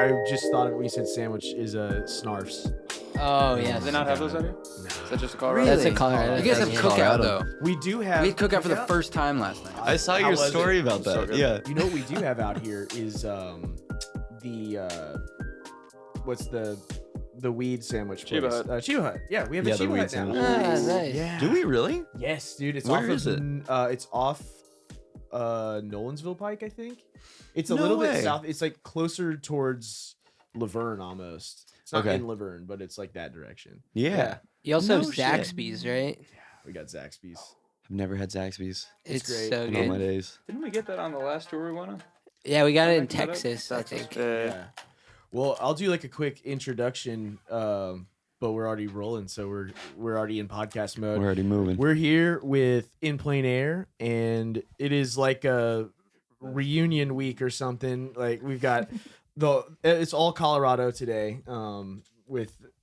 I just thought of it when you said sandwich is snarfs. Oh yeah. Do they not have those out here? No. Is that just a Colorado? That's in Colorado. You guys have Yeah. cookout Colorado. though. We do have. We had cookout for the first time last night. I saw How your was story it? about that. So good. Yeah. You know what we do have out here is what's the weed sandwich place? Chiba Hut. Chiba Hut. Yeah, we have Yeah, a the Chiba weed Hut now. sandwich. Ah, nice. Yeah. Do we really? Yes, dude. It's Where off is of, it? It's off Nolensville Pike, I think. It's a No little way. bit south. It's like closer towards Laverne almost. It's not Okay. in Laverne, but it's like that direction. Yeah. You also No have shit. Zaxby's, right? We got Zaxby's. I've never had Zaxby's It's great. so in all my good. days. Didn't we get that on the last tour we went on? Yeah, we got it in Back that up? Texas, I think. Yeah. Well, I'll do like a quick introduction, but we're already rolling, so we're already in podcast mode. We're already moving. We're here with In Plain Air, and it is like a reunion week or something. Like we've got it's all Colorado today.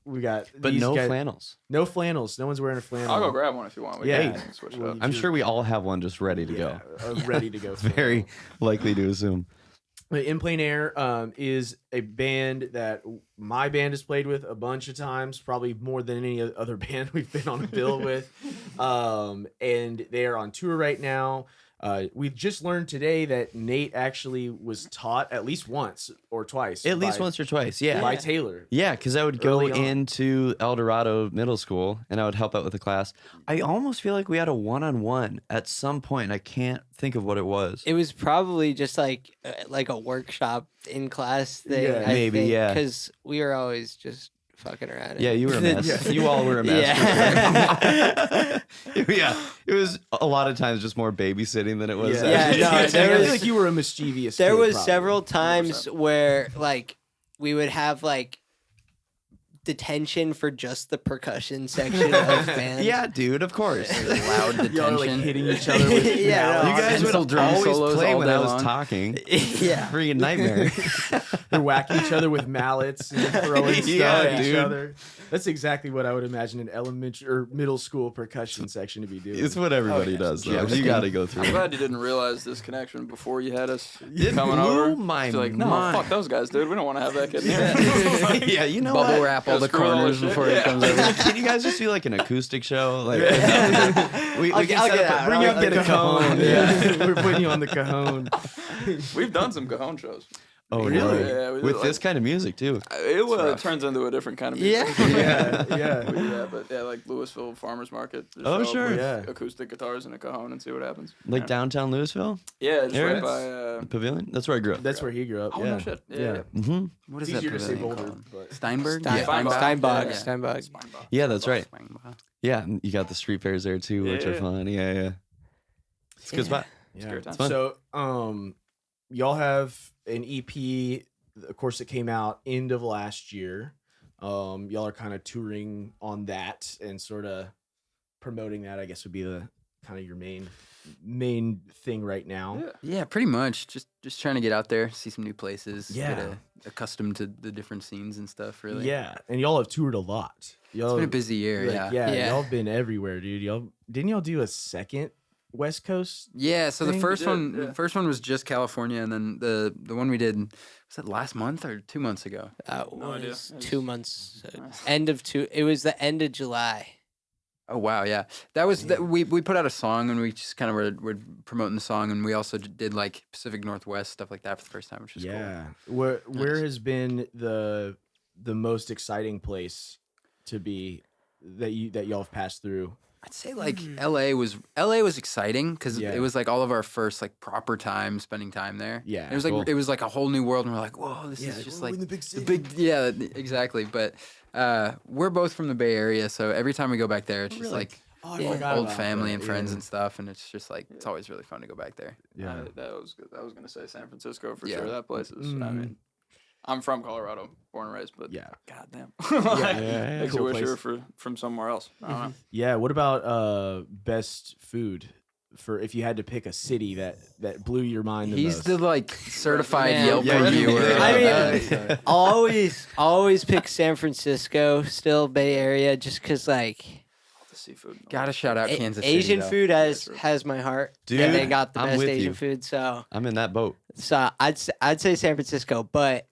We got But these no guys, flannels. no flannels. No one's wearing a flannel. I'll go grab one if you want. We Yeah. can switch it Well, up. I'm sure we all have one just ready to go. Ready to go. Very likely to assume. In Plain Air is a band that my band has played with a bunch of times, probably more than any other band we've been on a bill with. And they are on tour right now. We've just learned today that Nate actually was taught at least once or twice. At least by- once or twice. Yeah. by Taylor. Yeah, because I would go Early on. into El Dorado Middle School and I would help out with the class. I almost feel like we had a one-on-one at some point. And I can't think of what it was. It was probably just like a workshop in class thing. Yeah. Maybe, yeah. Because we were always just fucking around. Yeah, you were a mess. Yeah. You all were a mess. Yeah. Yeah, it was a lot of times just more babysitting than it was. Yeah, actually no, I there feel was- like you were a mischievous. There kid, was probably. several times 100%. where like we would have like detention for just the percussion section of band. Yeah, dude, of course. Loud Y'all were like detention. hitting each other with Yeah, mallets. You guys Pencil would drum always solos play all when day I was long. talking. Yeah. Freaking nightmare. They're whacking each other with mallets and throwing stuff Yeah, at each dude. other. That's exactly what I would imagine an elementary or middle school percussion section to be doing. It's what everybody does, though. Jousting. You got to go through I'm it. glad you didn't realize this connection before you had us It coming blew over. my You're like, no, mind. fuck those guys, dude. We don't want to have that kid here. Yeah, you know Bubble what? wrap all Gotta the screw all corners this shit. before he Yeah. comes over. Can you guys just do like an acoustic show? Like, we I'll can get set up out. bring I'll up Get the a cajon. cajon. Yeah, we're putting you on the cajon. We've done some cajon shows. Oh, Really? really? Yeah, we did, With like- this kind of music too. It turns into a different kind of music. Yeah. Yeah. Yeah, but yeah, like Louisville Farmers Market. Just Oh, show up sure. with Yeah. Acoustic guitars and a cajon and see what happens. Like yeah. downtown Louisville Yeah, just Area? right by. the Pavilion. That's where I grew up. That's where he grew up. Oh, yeah. no shit. Yeah. Yeah. Mm-hmm. What It's is that easier to say pavilion Boulder, called? but Steinberg? Stein- Steinbach. Steinbach. Yeah. Steinbach. Yeah, that's right. Steinbach. Yeah, and you got the street fairs there too, which are Yeah. fun. Yeah, yeah. It's a good spot. Yeah. great time. fun. So, y'all have an EP, of course, it came out end of last year. Y'all are kind of touring on that and sort of promoting that, I guess, would be the kind of your main thing right now. Yeah. Yeah, pretty much. Just trying to get out there, see some new places, Yeah. get accustomed to the different scenes and stuff. Really. Yeah, and y'all have toured a lot. Y'all It's been a busy year. like, yeah. Yeah. y'all been everywhere, dude. Didn't y'all do a second West Coast? Yeah, so the thing? first Yeah, one, yeah. the first one was just California, and then the one we did was that last month or 2 months ago. That No idea. was It's- 2 months. Nice. End of two. It was the end of July. Oh wow, yeah, that was we put out a song and we just kind of were promoting the song, and we also did like Pacific Northwest stuff like that for the first time, which was cool. Yeah. Where Nice. has been the most exciting place to be that y'all have passed through? I'd say like LA was exciting because Yeah. it was like all of our first like proper time spending time there. Yeah, it was like cool. it was like a whole new world, and we're like, whoa, this is just like the big the big yeah, exactly. But we're both from the Bay Area, so every time we go back there, it's just Really? like Oh, I Yeah. forgot old about family that. and friends Yeah. and stuff, and it's just like it's always really fun to go back there. Yeah. That was good. I was gonna say San Francisco for Yeah. sure. That place is. I Mhm. mean, I'm from Colorado, born and raised, but Yeah. goddamn, Yeah. makes Cool you wish you place. were from somewhere else. I don't know. Yeah. What about best food for if you had to pick a city that blew your mind the He's most? the like certified Man. Yelp Yeah, you- reviewer. I mean, I'll always pick San Francisco, still Bay Area, just because like The seafood. gotta shout out Kansas City. Asian though. food has my heart. Dude, and they got the I'm best with Asian you. food. So I'm in that boat. I'd say San Francisco, but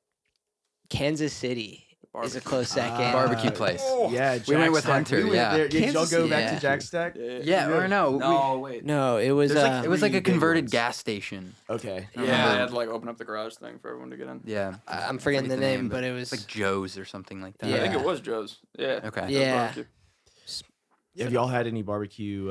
Kansas City is a Barbecue. close second. Barbecue place. Yeah, We went with Jack Stack. Hunter, We went yeah. there. Did y'all Kansas go City, back yeah. to Jack Stack? Yeah, or no. No, wait. No, it was There's It was like a Three big converted ones. gas station. Okay. Yeah, I had to like open up the garage thing for everyone to get in. Yeah. I'm forgetting the name, but it was It's like Joe's or something like that. I think Yeah. it was Joe's. Yeah. Okay. It was Yeah. barbecue. Have y'all had any barbecue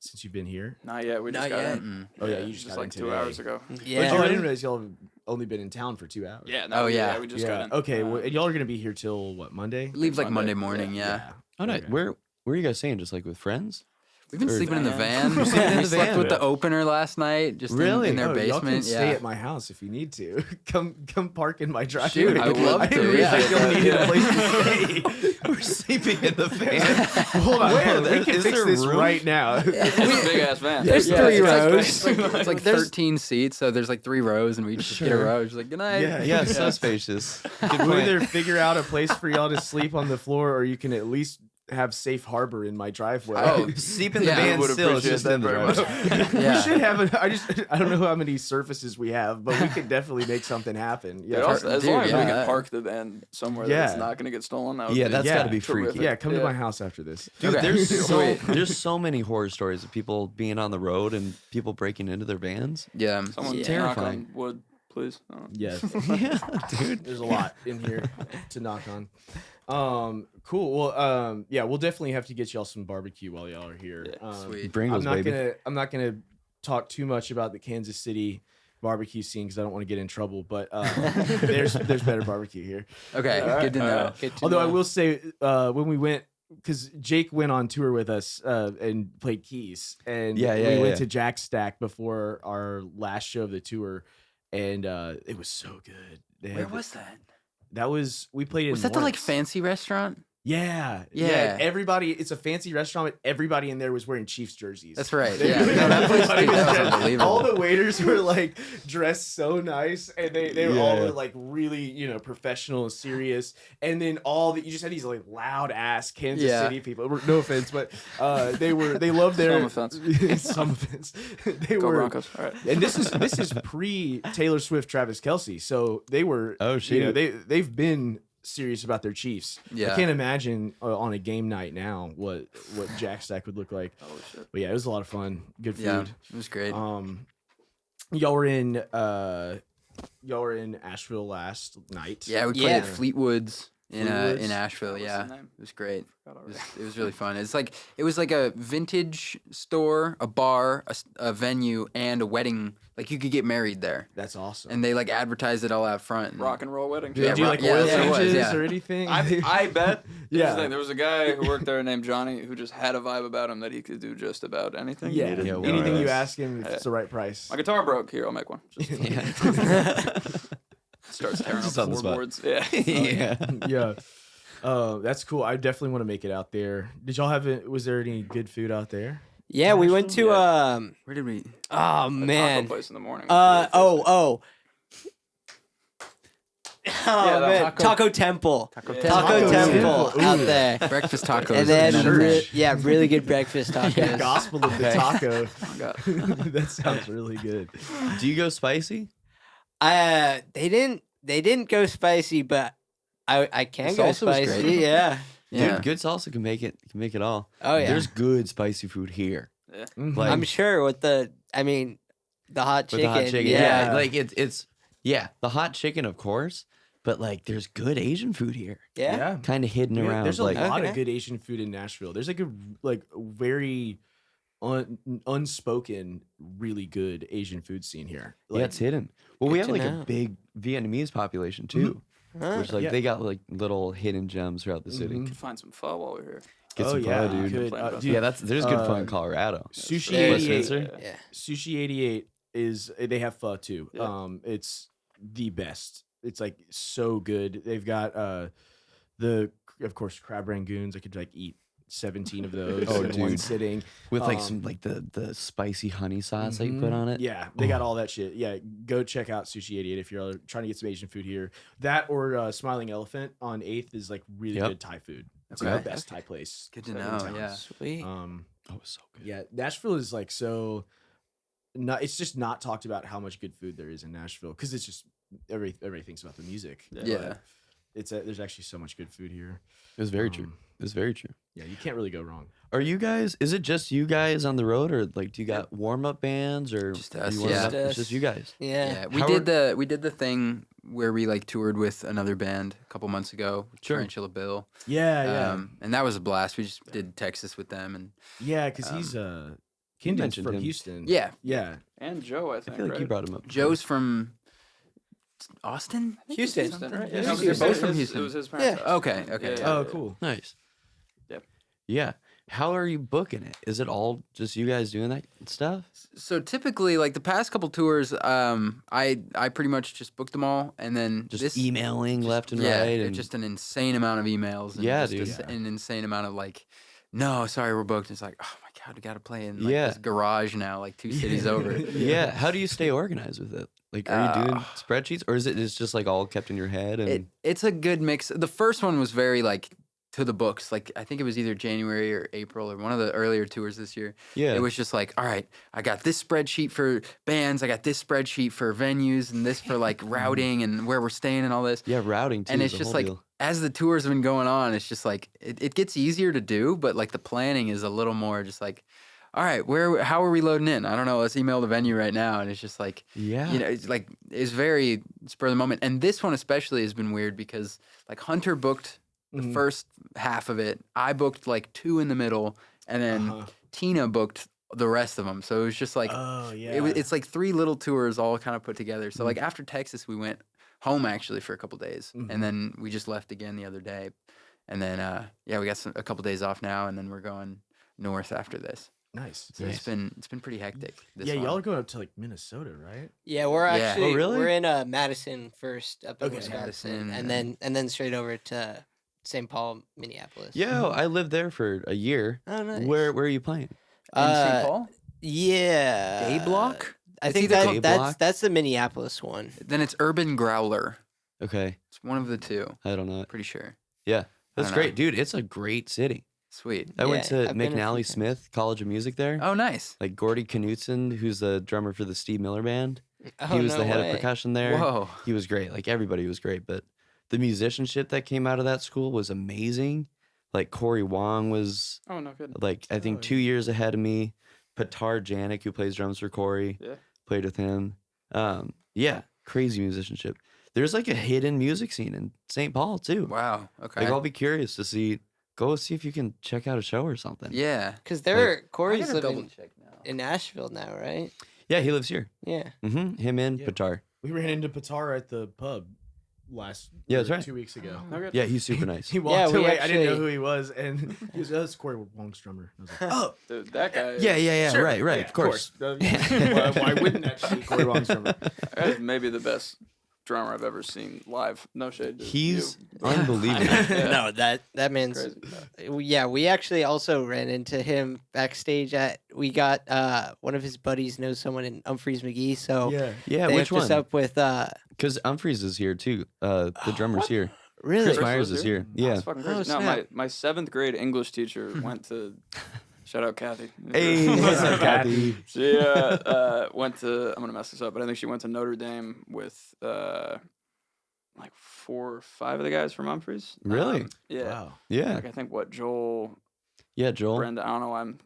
since you've been here? Not yet. We just Not got yet. in. Oh yeah, you just got like in 2 today. hours ago. Oh, I yeah. didn't realize y'all have only been in town for 2 hours. Yeah. Oh, yeah. We just got in. Okay. Well, and y'all are gonna be here till what? Monday. It leaves like Monday. Monday morning, yeah. Oh no, Okay. where are you guys staying? Just like with friends? We've been Or sleeping in the van. van. Sleeping in We the slept van. with the opener last night, just Really? in their Oh, y'all can basement. stay Yeah. at my house if you need to. come park in my driveway. Shoot, I would love to, didn't yeah. realize y'all needed a place to stay. We're sleeping in the van. Hold on, Where? we can Is fix there this room? right now. It's a big ass van. There's Yeah, 3 it's like- rows. It's like There's- 13 seats, so there's like 3 rows, and we just get a row. Just like, good night. Yeah. Yeah, so spacious. Good We'll point. either figure out a place for y'all to sleep on the floor, or you can at least have safe harbor in my driveway. Oh, Sleep in the Yeah, I van would still. It's appreciate just that in the very driveway. much. We Yeah. should have I don't know how many surfaces we have, but we could definitely make something happen. Yeah, Yeah. also, as Dude, long as we yeah. can park the van somewhere Yeah. that's not going to get stolen, that would Yeah, be that's Yeah. got to be freaky. terrific. Yeah, come to Yeah. my house after this. Dude, Okay. there's there's so many horror stories of people being on the road and people breaking into their vans. Yeah. Someone Yeah. knock Terrifying. on wood, please. Yes. Yeah, dude. There's a lot in here to knock on. Cool. Well, yeah, we'll definitely have to get y'all some barbecue while y'all are here. Yeah, Sweet. Bring I'm those, not baby. gonna talk too much about the Kansas City barbecue scene because I don't want to get in trouble. But there's better barbecue here. Okay, All right, good to all know. right. Good to Although I know. will say, when we went, because Jake went on tour with us and played keys, and Yeah, we yeah, went yeah. to Jack Stack before our last show of the tour, and it was so good. They Where had was that? that? Was we played in? Was that the like Lawrence. fancy restaurant? Yeah, Yeah. Everybody, it's a fancy restaurant, but everybody in there was wearing Chiefs jerseys. That's right. They- Yeah. No, that place, everybody dude, that was dressed- unbelievable. All the waiters were like dressed so nice, and they were Yeah, all yeah. like really professional and serious. And then you just had these like loud ass Kansas Yeah. City people. No offense, but they loved their Some offense. some offense. They Go were. Broncos. All right. And this is pre Taylor Swift, Travis Kelsey, so they were. Oh, shit. They've been serious about their Chiefs. Yeah. I can't imagine on a game night now what Jack Stack would look like. Oh shit. But yeah, it was a lot of fun. Good food. Yeah, it was great. Y'all were in Asheville last night. Yeah, we played Yeah. at Fleetwood's in Fleetwood's? Asheville. What's Yeah, the name? it was great. Forgot It was, already. it was really fun. It was like a vintage store, a bar, a venue, and a wedding. Like you could get married there, That's awesome. and they like advertised it all out front. and- Rock and roll wedding. Did they do rock- like yeah, oil yeah, it was, changes yeah. or anything? I bet. Yeah. Here's the thing, there was a guy who worked there named Johnny who just had a vibe about him that he could do just about anything. yeah. He needed. Yeah, well, Anything you yes. ask him, if it's the right price. My guitar broke. Here, I'll make one. Just starts tearing up Just on the spot. floorboards. Yeah. Yeah. Yeah. That's cool. I definitely want to make it out there. Did y'all have it? Was there any good food out there? Yeah, we went to Yeah. Where did we? oh A man. taco place in the morning. Oh that man. Taco Temple. Taco Yeah. Taco Taco Temple Temple. out Ooh. there. Breakfast tacos. And then in Church. really good breakfast tacos. Gospel of the Okay. taco. Oh, God. That sounds really good. Do you go spicy? They didn't go spicy, but I can The go salsa was spicy. great. Yeah. Yeah. Dude, good salsa can make it all. Oh yeah. There's good spicy food here. Mhm. Like I'm sure with the hot with chicken. the hot chicken. Yeah. Yeah, like it's the hot chicken, of course, but like there's good Asian food here. Yeah. Kind of hidden Yeah, around. there's a like lot Okay. of good Asian food in Nashville. There's like a very unspoken, really good Asian food scene here. yeah, it's hidden. Well, we Good have to like know. a big Vietnamese population too, Huh. which like Yeah. they got like little hidden gems throughout the city. Mhm. Could find some pho while we're here. Get Oh, some yeah, pho, you dude. could. Complain about Dude, Yeah, there's good fun in uh, Colorado. Sushi There's- 88. Spencer? Yeah. Sushi 88 is they have pho too. Yeah. It's the best. It's like so good. They've got of course crab rangoons. I could like eat 17 of those Oh, in one dude. sitting. With like um, some like the spicy honey sauce that you put Mhm. on it. Yeah, they got all that shit. Yeah, go check out Sushi 88 if you're trying to get some Asian food here. That or Smiling Elephant on 8th is like really Yep. good Thai food. It's Okay. like the best Thai place. Good to in know. town. Yeah. Sweet. Oh, it's so good. Yeah, Nashville is like so. Not it's just not talked about how much good food there is in Nashville because it's just everybody thinks about the music. Yeah. Yeah. there's actually so much good food here. It was very true. It was very true. Yeah, you can't really go wrong. Are you guys? Is it just you guys on the road, or like do you got warm up bands, or Just do us, you warm yeah. up? It's just you guys. Yeah. We How did the thing where we like toured with another band a couple months ago, Sure. Tarantula Bill. Yeah, And that was a blast. We just did Texas with them, and yeah, because he's Kindon's mentioned from him. Houston. yeah, Yeah. And Joe, I I think. feel like right? you brought him up. Joe's from Austin. Houston. Houston, right? Yeah, Yeah, Houston. They're both from It Houston. was his parents. Yeah. Okay, okay. Yeah, Oh, cool. Nice. Yep. Yeah. How are you booking it? Is it all just you guys doing that stuff? So typically, like the past couple tours, I pretty much just booked them all, and then Just this emailing left and yeah, right. it's And just an insane amount of emails. And Yeah, just dude. an insane amount of like, no, sorry, we're booked. It's like, oh my god, we got to play in like Yeah. this garage now, like 2 cities over. yeah. How do you stay organized with it? Like, are you doing spreadsheets, or is it just like all kept in your head? And It's a good mix. The first one was very like to the books. Like I think it was either January or April or one of the earlier tours this year. yeah, It was just like, all right, I got this spreadsheet for bands, I got this spreadsheet for venues, and this for like routing and where we're staying and all this. yeah, routing too. And is it's a just whole like deal. as the tours have been going on, it's just like it gets easier to do, but like the planning is a little more just like, all right, how are we loading in? I don't know. Let's email the venue right now, and it's just like, yeah, you know, it's very spur of the moment. And this one especially has been weird because like Hunter booked the Mhm. first half of it. I booked like 2 in the middle, and then Uh-huh. Tina booked the rest of them. So it was just like Oh yeah. it's like 3 little tours all kind of put together. So like after Texas, we went home actually for a couple days, Mhm. and then we just left again the other day, and then we got a couple days off now, and then we're going north after this. nice. So it's been pretty hectic. This Yeah, one. y'all are going up to like Minnesota, right? Yeah, we're Yeah. actually Oh, really? we're in Madison first, up in Okay. Wisconsin, Madison, and then straight over to St. Paul, Minneapolis. yeah. I lived there for a year. Oh, nice. Where are you playing? in St. Paul. Yeah. Day block. I It's think either called- that's the Minneapolis one. Then it's Urban Growler. Okay, It's one of the two. I don't know. Pretty sure. Yeah, that's don't great, know. dude. It's a great city. Sweet. I went Yeah, to I've been a few McNally times. Smith College of Music there. Oh, nice. Like Gordy Knutson, who's the drummer for the Steve Miller Band. Oh, He was no the head way. of percussion there. Whoa. He was great. Like everybody was great, but the musicianship that came out of that school was amazing. Like Corey Wong was Oh, no kidding. like I think Oh, 2 years ahead of me. Patar Janik, who plays drums for Corey, Yeah. played with him. Yeah, crazy musicianship. There's like a hidden music scene in St. Paul too. Wow. Okay. Like I'll be curious to go see if you can check out a show or something. Yeah. Because I Corey's gotta double living check now. in Nashville now, right? Yeah, he lives here. Yeah. Him and Yeah. Patar. We ran into Patar at the pub Yeah, that's right. 2 weeks ago. No good. Yeah, he's super nice. He walked we away. I didn't know actually- who he was, and he was, "That's Corey Wong's drummer." I was like, "Oh, Dude, that guy. Yeah, sure. right, Yeah, of course. why wouldn't that be Corey Wong's drummer? That guy's maybe the best drummer I've ever seen live. No shade. To He's you. unbelievable. Yeah. No, that man's. Crazy. Yeah, we actually also ran into him backstage we got one of his buddies knows someone in Humphreys McGee, so Yeah, Yeah, they which hooked us one? up with Because Humphreys is here too. The drummer's here. really. Chris Chris Myers was is here? here. Yeah. That's fucking Oh, crazy. no, snap. my 7th grade English teacher went to. Shout out Kathy. Hey, what's up, Kathy? She went to. I'm gonna mess this up, but I think she went to Notre Dame with like 4 or 5 of the guys from Humphreys. Really? Yeah. wow. Yeah. Like I think Joel, Yeah, Joel. Brenda. I don't know. I'm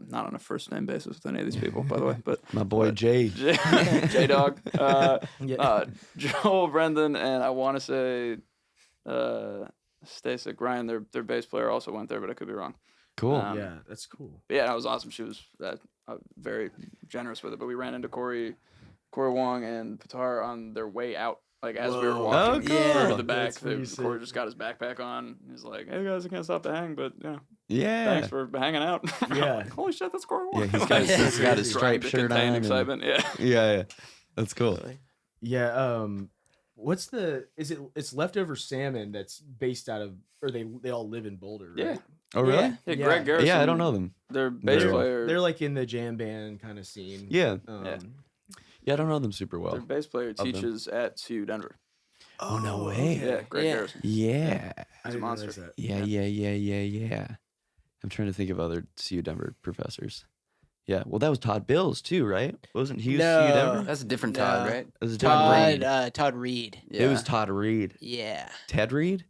not on a first name basis with any of these people, by the way. But My boy What? Jay. J Dog, Yeah. Joel, Brendan, and I want to say Stasic Ryan. Their bass player also went there, but I could be wrong. Cool. Yeah, that's cool. But yeah, that was awesome. She was very generous with it. But we ran into Corey Wong and Patar on their way out. Like as we were Whoa. walking Oh, through cool. to the back, That's pretty Corey sick. just got his backpack on. He's like, "Hey guys, I can't stop to hang, but yeah, Yeah. thanks for hanging out." I'm Yeah. like, holy shit, that's Corey Wong. Yeah, he's got his- Trying to striped shirt contain on and- Excitement, yeah. Yeah. That's cool. Yeah. What's it's leftover salmon that's based out of, or they all live in Boulder, right? Yeah. Oh, really? Yeah. Yeah, Yeah. Greg Garrison. Yeah, I don't know them. Their bass Very well. player. They're like in the jam band kind of scene. Yeah. Yeah. Yeah, I don't know them super Their well. bass player them. teaches at CU Denver. Oh, no way. Yeah, Greg Yeah. Garrison. Yeah. I He's a didn't monster. realize that. Yeah. I'm trying to think of other CU Denver professors. Yeah. Well, that was Todd Bills too, right? Wasn't he? No. CU Denver? That's a different No. Todd, right? It was a different Reed. Todd Reed. Yeah. It was Todd Reed. Yeah. Ted Reed?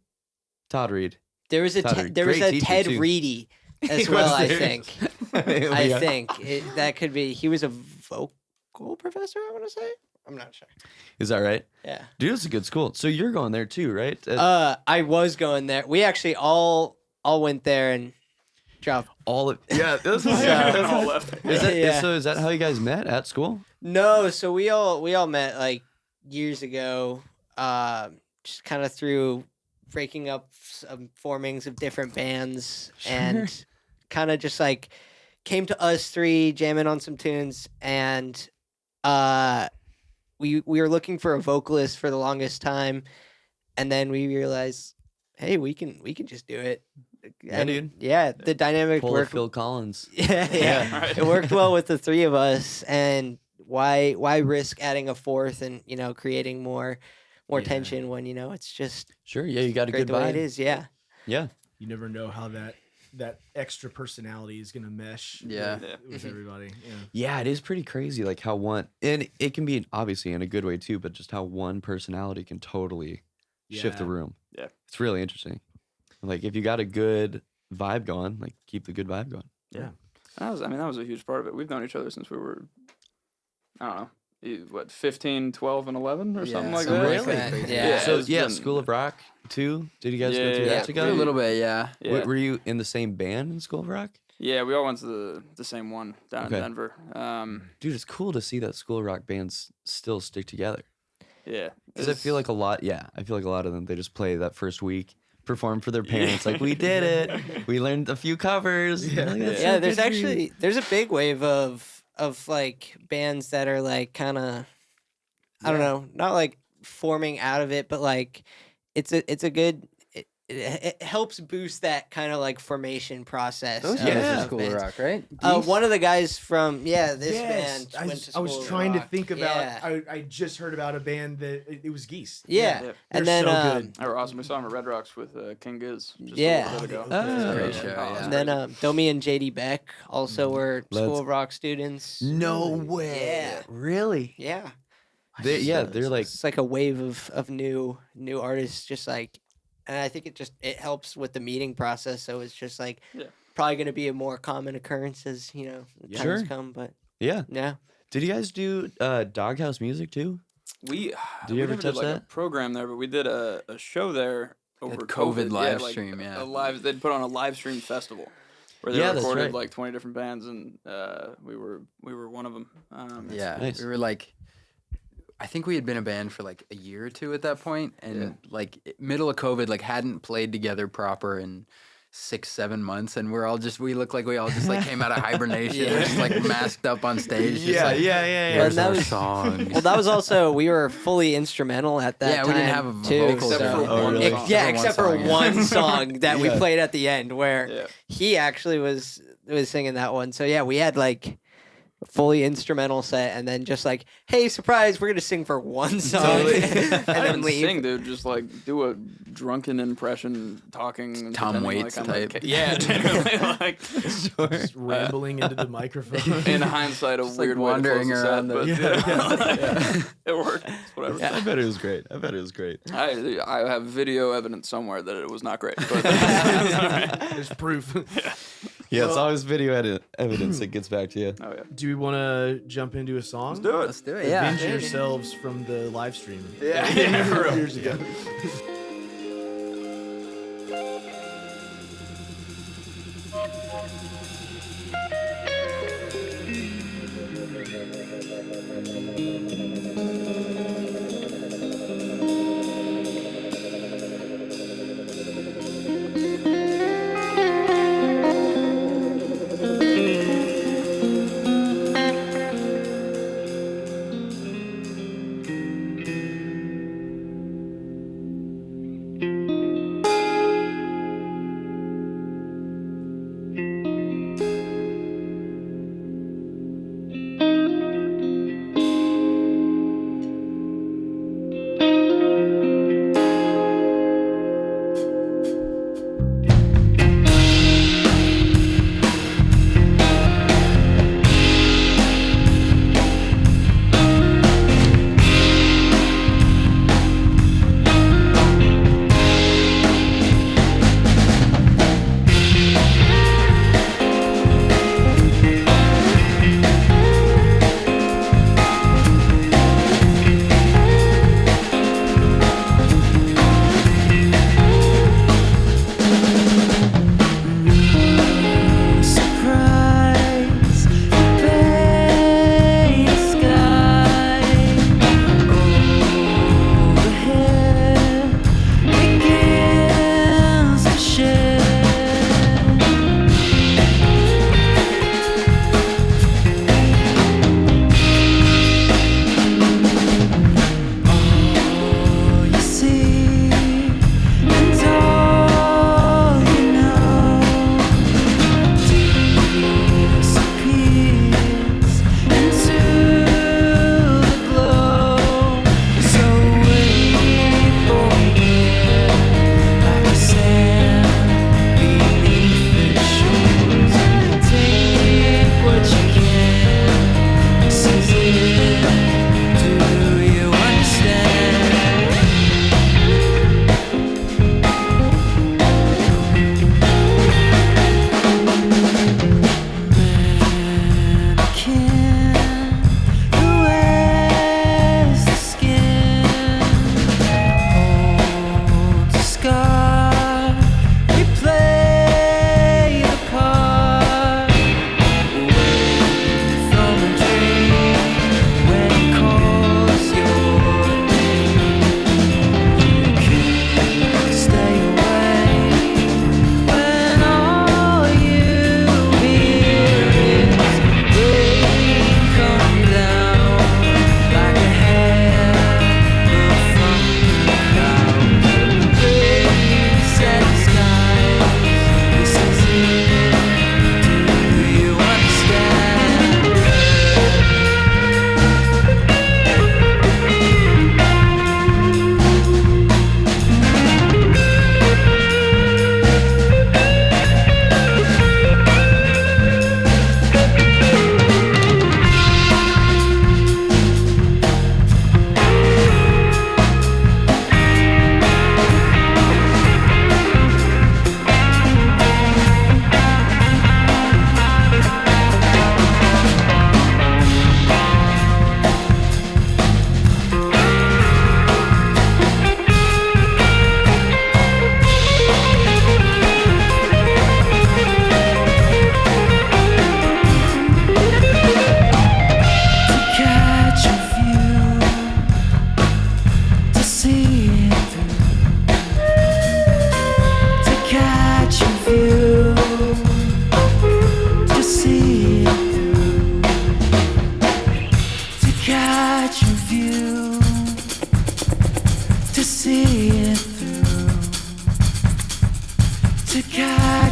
Todd Reed. There was a Todd Ted, Reed. there was Great a teacher, Ted too. Reedy as He well. was I there. think. I think that could be. He was a vocal professor. I want to say. I'm not sure. Is that right? Yeah. Dude, it's a good school. So you're going there too, right? I was going there. We actually all went there and dropped. All of yeah. That's Yeah. All left. Is that Yeah. so? Is that how you guys met at school? No, so we all met like years ago, just kind of through breaking up some formings of different bands, and kind of just like came to us three jamming on some tunes, and we were looking for a vocalist for the longest time, and then we realized, hey, we can just do it. Yeah, And, dude. Yeah, the dynamic Pull a worked. Phil Collins. Yeah. Right. It worked well with the three of us, and why risk adding a fourth and creating more Yeah. tension when it's just Sure. Yeah, you got a great good the way vibe. it is. Yeah. Yeah. You never know how that extra personality is gonna mesh. Yeah. with everybody. Yeah. Yeah, it is pretty crazy, like how one, and it can be obviously in a good way too, but just how one personality can totally shift the Yeah. room. Yeah. It's really interesting. Like if you got a good vibe going, like keep the good vibe going. That was a huge part of it. We've known each other since we were, I don't know, 15, 12, and 11 or something like something that. like that. Crazy. Yeah. So it's yeah, been- School of Rock too. Did you guys go through Yeah, that yeah. together? A little bit, yeah. Yeah. Were you in the same band in School of Rock? Yeah, we all went to the same one down Okay. in Denver. Dude, it's cool to see that School of Rock bands still stick together. Yeah. Because I feel like a lot of them, they just play that first week, perform for their parents, like, we did it. We learned a few covers. Yeah. Like, that's so Yeah, good for you. there's a big wave of like bands that are like kind of I don't know, not like forming out of it, but like it's a good it helps boost that kind of like formation process. Those of- guys Yeah. are of School of bands. Rock, right? One of the guys from this Yes, band went to I was School of trying to Rock. think about. Yeah. I just heard about a band that it was Geese. Yeah. Yeah. And They're then so good. They were awesome. We saw them at Red Rocks with King Giz just Yeah. a little bit ago. Oh. Great show, Oh, yeah. and then Domi and JD Beck also were Let's- School of Rock students. No way. Yeah. Really? Yeah. They're like, It's like a wave of new artists, just like, and I think it helps with the meeting process. So it's just like Yeah. probably going to be a more common occurrence as the Yeah. times Sure. come. But yeah. yeah, Did you guys do Doghouse Music too? We Did you ever never touch did like a that? program there, but we did a show there over COVID live like stream, yeah. A live. They'd put on a live stream festival where they Yeah, that's recorded right. like 20 different bands, and we were one of them. Yeah, Nice. we were like, I think we had been a band for like a year or two at that point, and like middle of COVID, like hadn't played together proper in 6-7 months, and we looked like we all just like came out of hibernation, Yeah. just like masked up on stage. Just like, yeah. Here's that our was- song. well, that was also we were fully instrumental at that Yeah, time. we didn't have a too, vocal so- except for Oh, one really? song. Yeah, Except except for for one song, one yeah. song that we Yeah. played at the end, where Yeah. he actually was singing that one. So yeah, we had like a fully instrumental set, and then just like, hey, surprise, we're gonna sing for one song, Totally. and I then didn't leave. sing, dude. Just like do a drunken impression, talking. and Tom pretending Waits like I'm type. yeah, genuinely, like Just rambling into the microphone. in hindsight, a Just, like, weird way to wandering close the around set, but Yeah. it worked. It's whatever. I bet it was great. I have video evidence somewhere that it was not great. But There's proof. Yeah, it's always video evidence that gets back to you. oh yeah, Do we want to jump into a song? let's do it. Let's do it. Yeah. Avenge yourselves from the live stream. Yeah, for real. Years ago.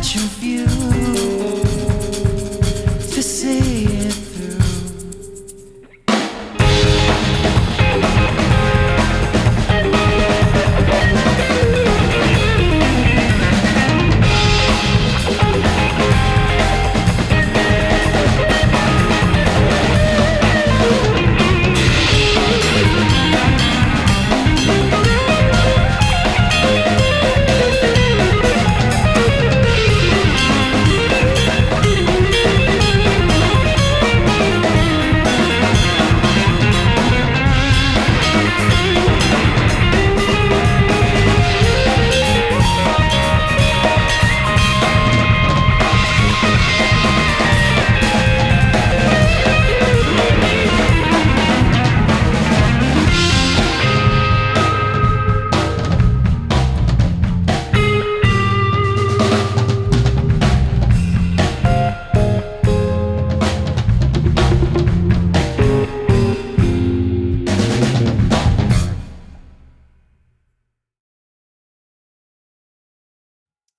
such a view to see it through.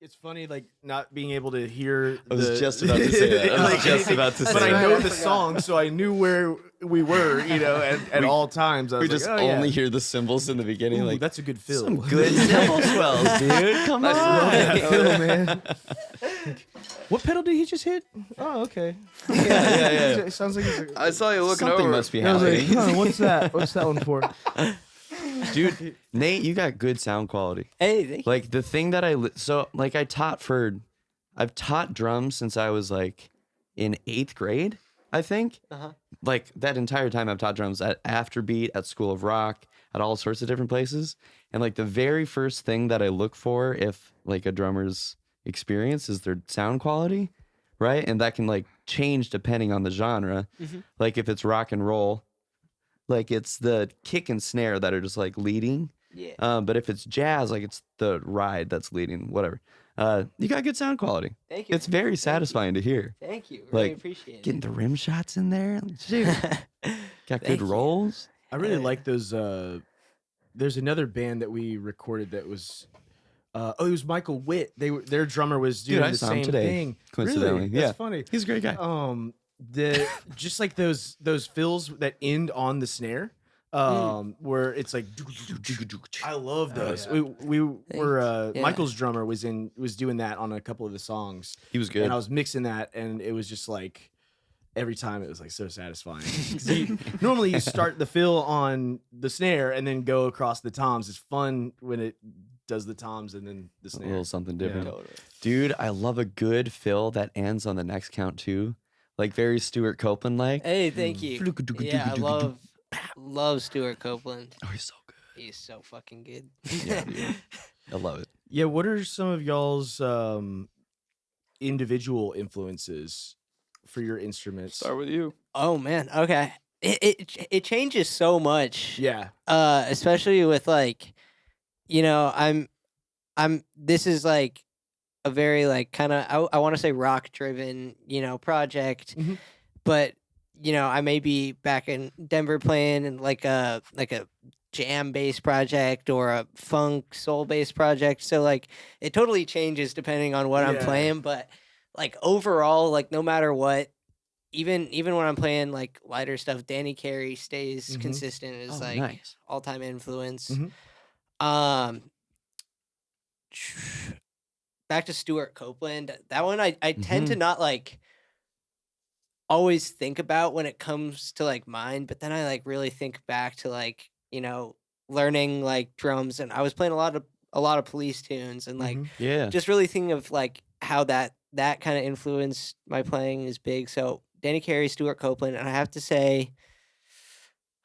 It's funny, like not being able to hear. I was just about to say that. I was just about to say But I that. know the song, so I knew where we were, at all times. I was We just like, oh, only yeah. hear the cymbals in the beginning. Ooh, Like, that's a good fill. some good cymbal swells, dude. Come on. That fill, man. What pedal did he just hit? Oh, okay. Yeah. It sounds like he's I saw you looking Something over. must be I was like, happening. huh, what's that? What's that one for? Dude, Nate, you got good sound quality. Hey, thank you. Like the thing that I've taught drums since I was like in 8th grade, I think. Uh-huh. Like that entire time I've taught drums at Afterbeat, at School of Rock, at all sorts of different places. And like the very first thing that I look for if like a drummer's experience is their sound quality, right? And that can like change depending on the genre. Mm-hmm. Like if it's rock and roll, like it's the kick and snare that are just like leading. Yeah. But if it's jazz, like it's the ride that's leading, whatever. You got good sound quality. Thank you. It's very satisfying to hear. Thank you. Really Like, appreciate Getting it. the rim shots in there. Dude, got Thank good you. rolls. I really like those. There's another band that we recorded that was. It was Michael Witt. Their drummer was doing Dude, I the saw him same today, thing. coincidentally. Really? Yeah. That's funny. He's a great guy. Just like those fills that end on the snare, where it's like. I love those. yeah. We were Yeah. Michael's drummer was doing that on a couple of the songs, He was good. and I was mixing that, and it was just like. Every time it was like so satisfying. 'Cause normally you start the fill on the snare and then go across the toms. It's fun when it does the toms and then the A snare. little something different. Totally. Dude, I love a good fill that ends on the next count too. Like very Stuart Copeland like. Hey, thank you. Yeah, I love Stuart Copeland. Oh, he's so good. He's so fucking good. Yeah, dude. I love it. Yeah, what are some of y'all's individual influences for your instruments? Start with you. Oh man. Okay. It changes so much. Yeah. Especially with like, I'm this is like a very like kind of I want to say rock driven, project, Mhm. but I may be back in Denver playing in like a jam based project or a funk soul based project. So like it totally changes depending on what I'm Yeah. playing, but like overall, like no matter what, even when I'm playing like lighter stuff, Danny Carey stays Mhm. consistent as Oh, like nice. all time influence. Mhm. Back to Stuart Copeland. That one I tend to not like always think about when it comes to like mine, but then I like really think back to like, learning like drums, and I was playing a lot of Police tunes, and like Mhm. Yeah. just really thinking of like how that kind of influenced my playing is big. So Danny Carey, Stuart Copeland, and I have to say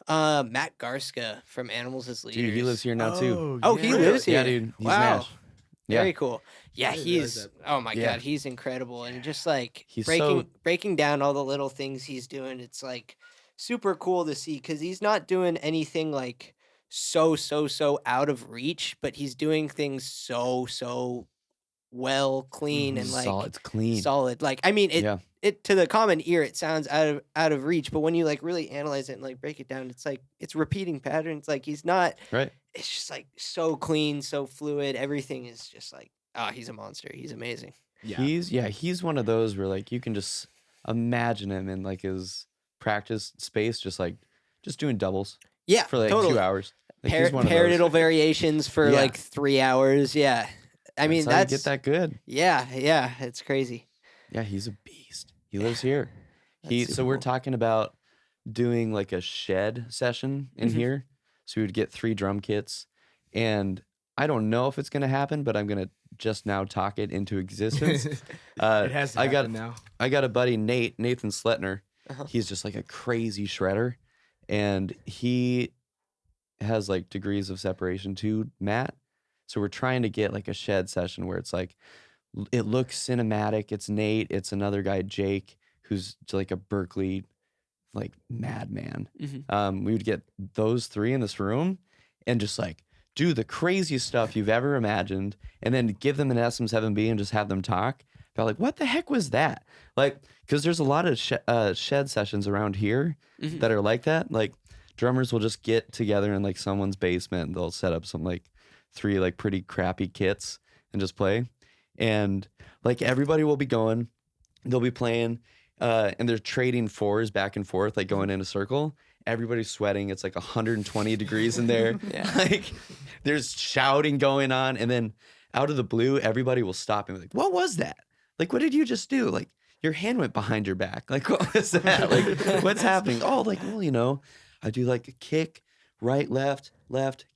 Matt Garska from Animals as Leaders. Dude, he lives here now too. Oh, he lives here. Yeah, dude. He's Wow. Nash. Yeah. Very cool. Yeah, I didn't realize he's that. oh my Yeah. god, he's incredible, and just like He's breaking down all the little things he's doing. It's like super cool to see because he's not doing anything like so out of reach, but he's doing things so well, clean, and like Solid. It's clean. solid. Like I mean, Yeah. it to the common ear, it sounds out of reach, but when you like really analyze it and like break it down, it's like it's repeating patterns. Like he's not. Right. It's just like so clean, so fluid. Everything is just like, he's a monster. He's amazing. Yeah. He's one of those where like you can just imagine him in like his practice space, just doing doubles Yeah, for like totally. 2 hours. Like he's one of Paradiddle those. variations for Yeah. like 3 hours. Yeah. I mean, how you that's get that good. Yeah, it's crazy. Yeah, he's a beast. He lives here. That's So super we're cool. talking about doing like a shed session in here. So we would get 3 drum kits, and I don't know if it's gonna happen, but I'm gonna just now talk it into existence. It has to I got happen now. I got a buddy, Nathan Sletner. Uh-huh. He's just like a crazy shredder, and he has like degrees of separation to Matt. So we're trying to get like a shed session where it's like it looks cinematic. It's Nate. It's another guy, Jake, who's like a Berkeley like madman. We would get those 3 in this room and just like do the craziest stuff you've ever imagined, and then give them an SM7B and just have them talk about like, what the heck was that? Like, because there's a lot of shed sessions around here that are like that. Like drummers will just get together in like someone's basement and they'll set up some like 3 like pretty crappy kits and just play. And like everybody will be going, they'll be playing, and they're trading 4s back and forth, like going in a circle. Everybody's sweating. It's like 120 degrees in there. Like there's shouting going on. And then out of the blue, everybody will stop and be like, what was that? Like, what did you just do? Like your hand went behind your back. Like, what was that? Like, what's happening? Oh, like, well, I do like a kick, right, left,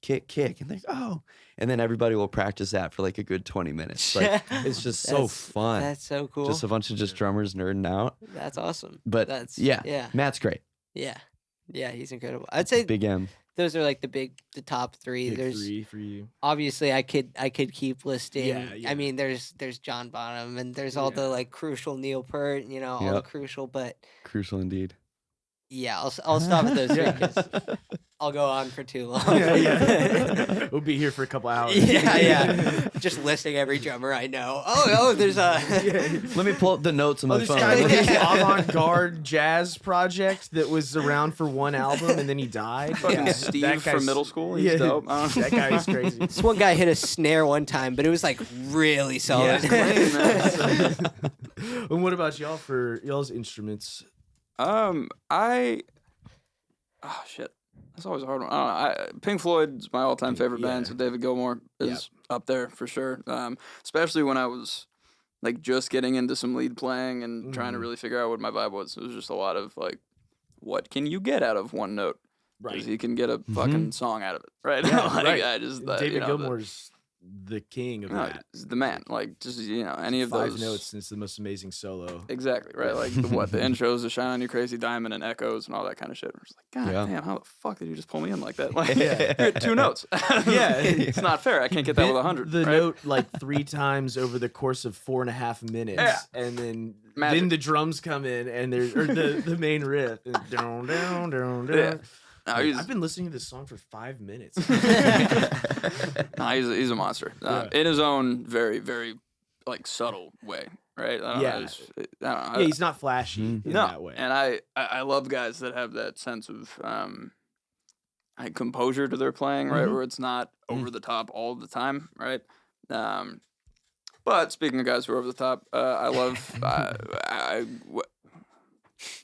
kick. And like, oh. And then everybody will practice that for like a good 20 minutes. Like, it's just so fun. That's so cool. Just a bunch of just drummers nerding out. That's awesome. But yeah. Matt's great. Yeah, he's incredible. I'd say Big M. those are like the top 3. Pick There's 3 for you. obviously I could keep listing. Yeah. I mean, there's John Bonham, and there's all the like crucial Neil Peart, all the Yep. crucial. But Crucial indeed. yeah, I'll stop at those 3 because I'll go on for too long. Yeah. We'll be here for a couple hours. yeah. Just listing every drummer I know. Oh, there's a. Let me pull up the notes on my This phone. guy with this avant-garde jazz project that was around for 1 album and then he died. Fucking That Steve guy's- from middle school. He's dope. That guy is crazy. This one guy hit a snare one time, but it was like really solid. And what about y'all for y'all's instruments? Oh shit, that's always a hard one. I don't know. Pink Floyd's my all-time favorite band, so David Gilmour is up there for sure. Especially when I was like just getting into some lead playing and trying to really figure out what my vibe was. It was just a lot of like, what can you get out of one note? Right, he can get a fucking song out of it, right? Yeah, Like, right. I just David Gilmour's the king of that. he's the man. Like just any of 5 those notes, and it's the most amazing solo. Exactly, right? Like the intros to Shine on You Crazy Diamond and Echoes and all that kind of shit. We're just like, God damn, how the fuck did you just pull me in like that? Like, you're at 2 notes. It's not fair. I can't get that with 100. The right? note like 3 times over the course of 4.5 minutes, and then the drums come in and there's the main riff. And down, down, down, down. Yeah. No, I've been listening to this song for 5 minutes. No, he's a monster in his own very, very like subtle way, right? I don't know, He's not flashy in that way. And I love guys that have that sense of like composure to their playing, right? Where it's not over the top all the time, right? But speaking of guys who are over the top, I love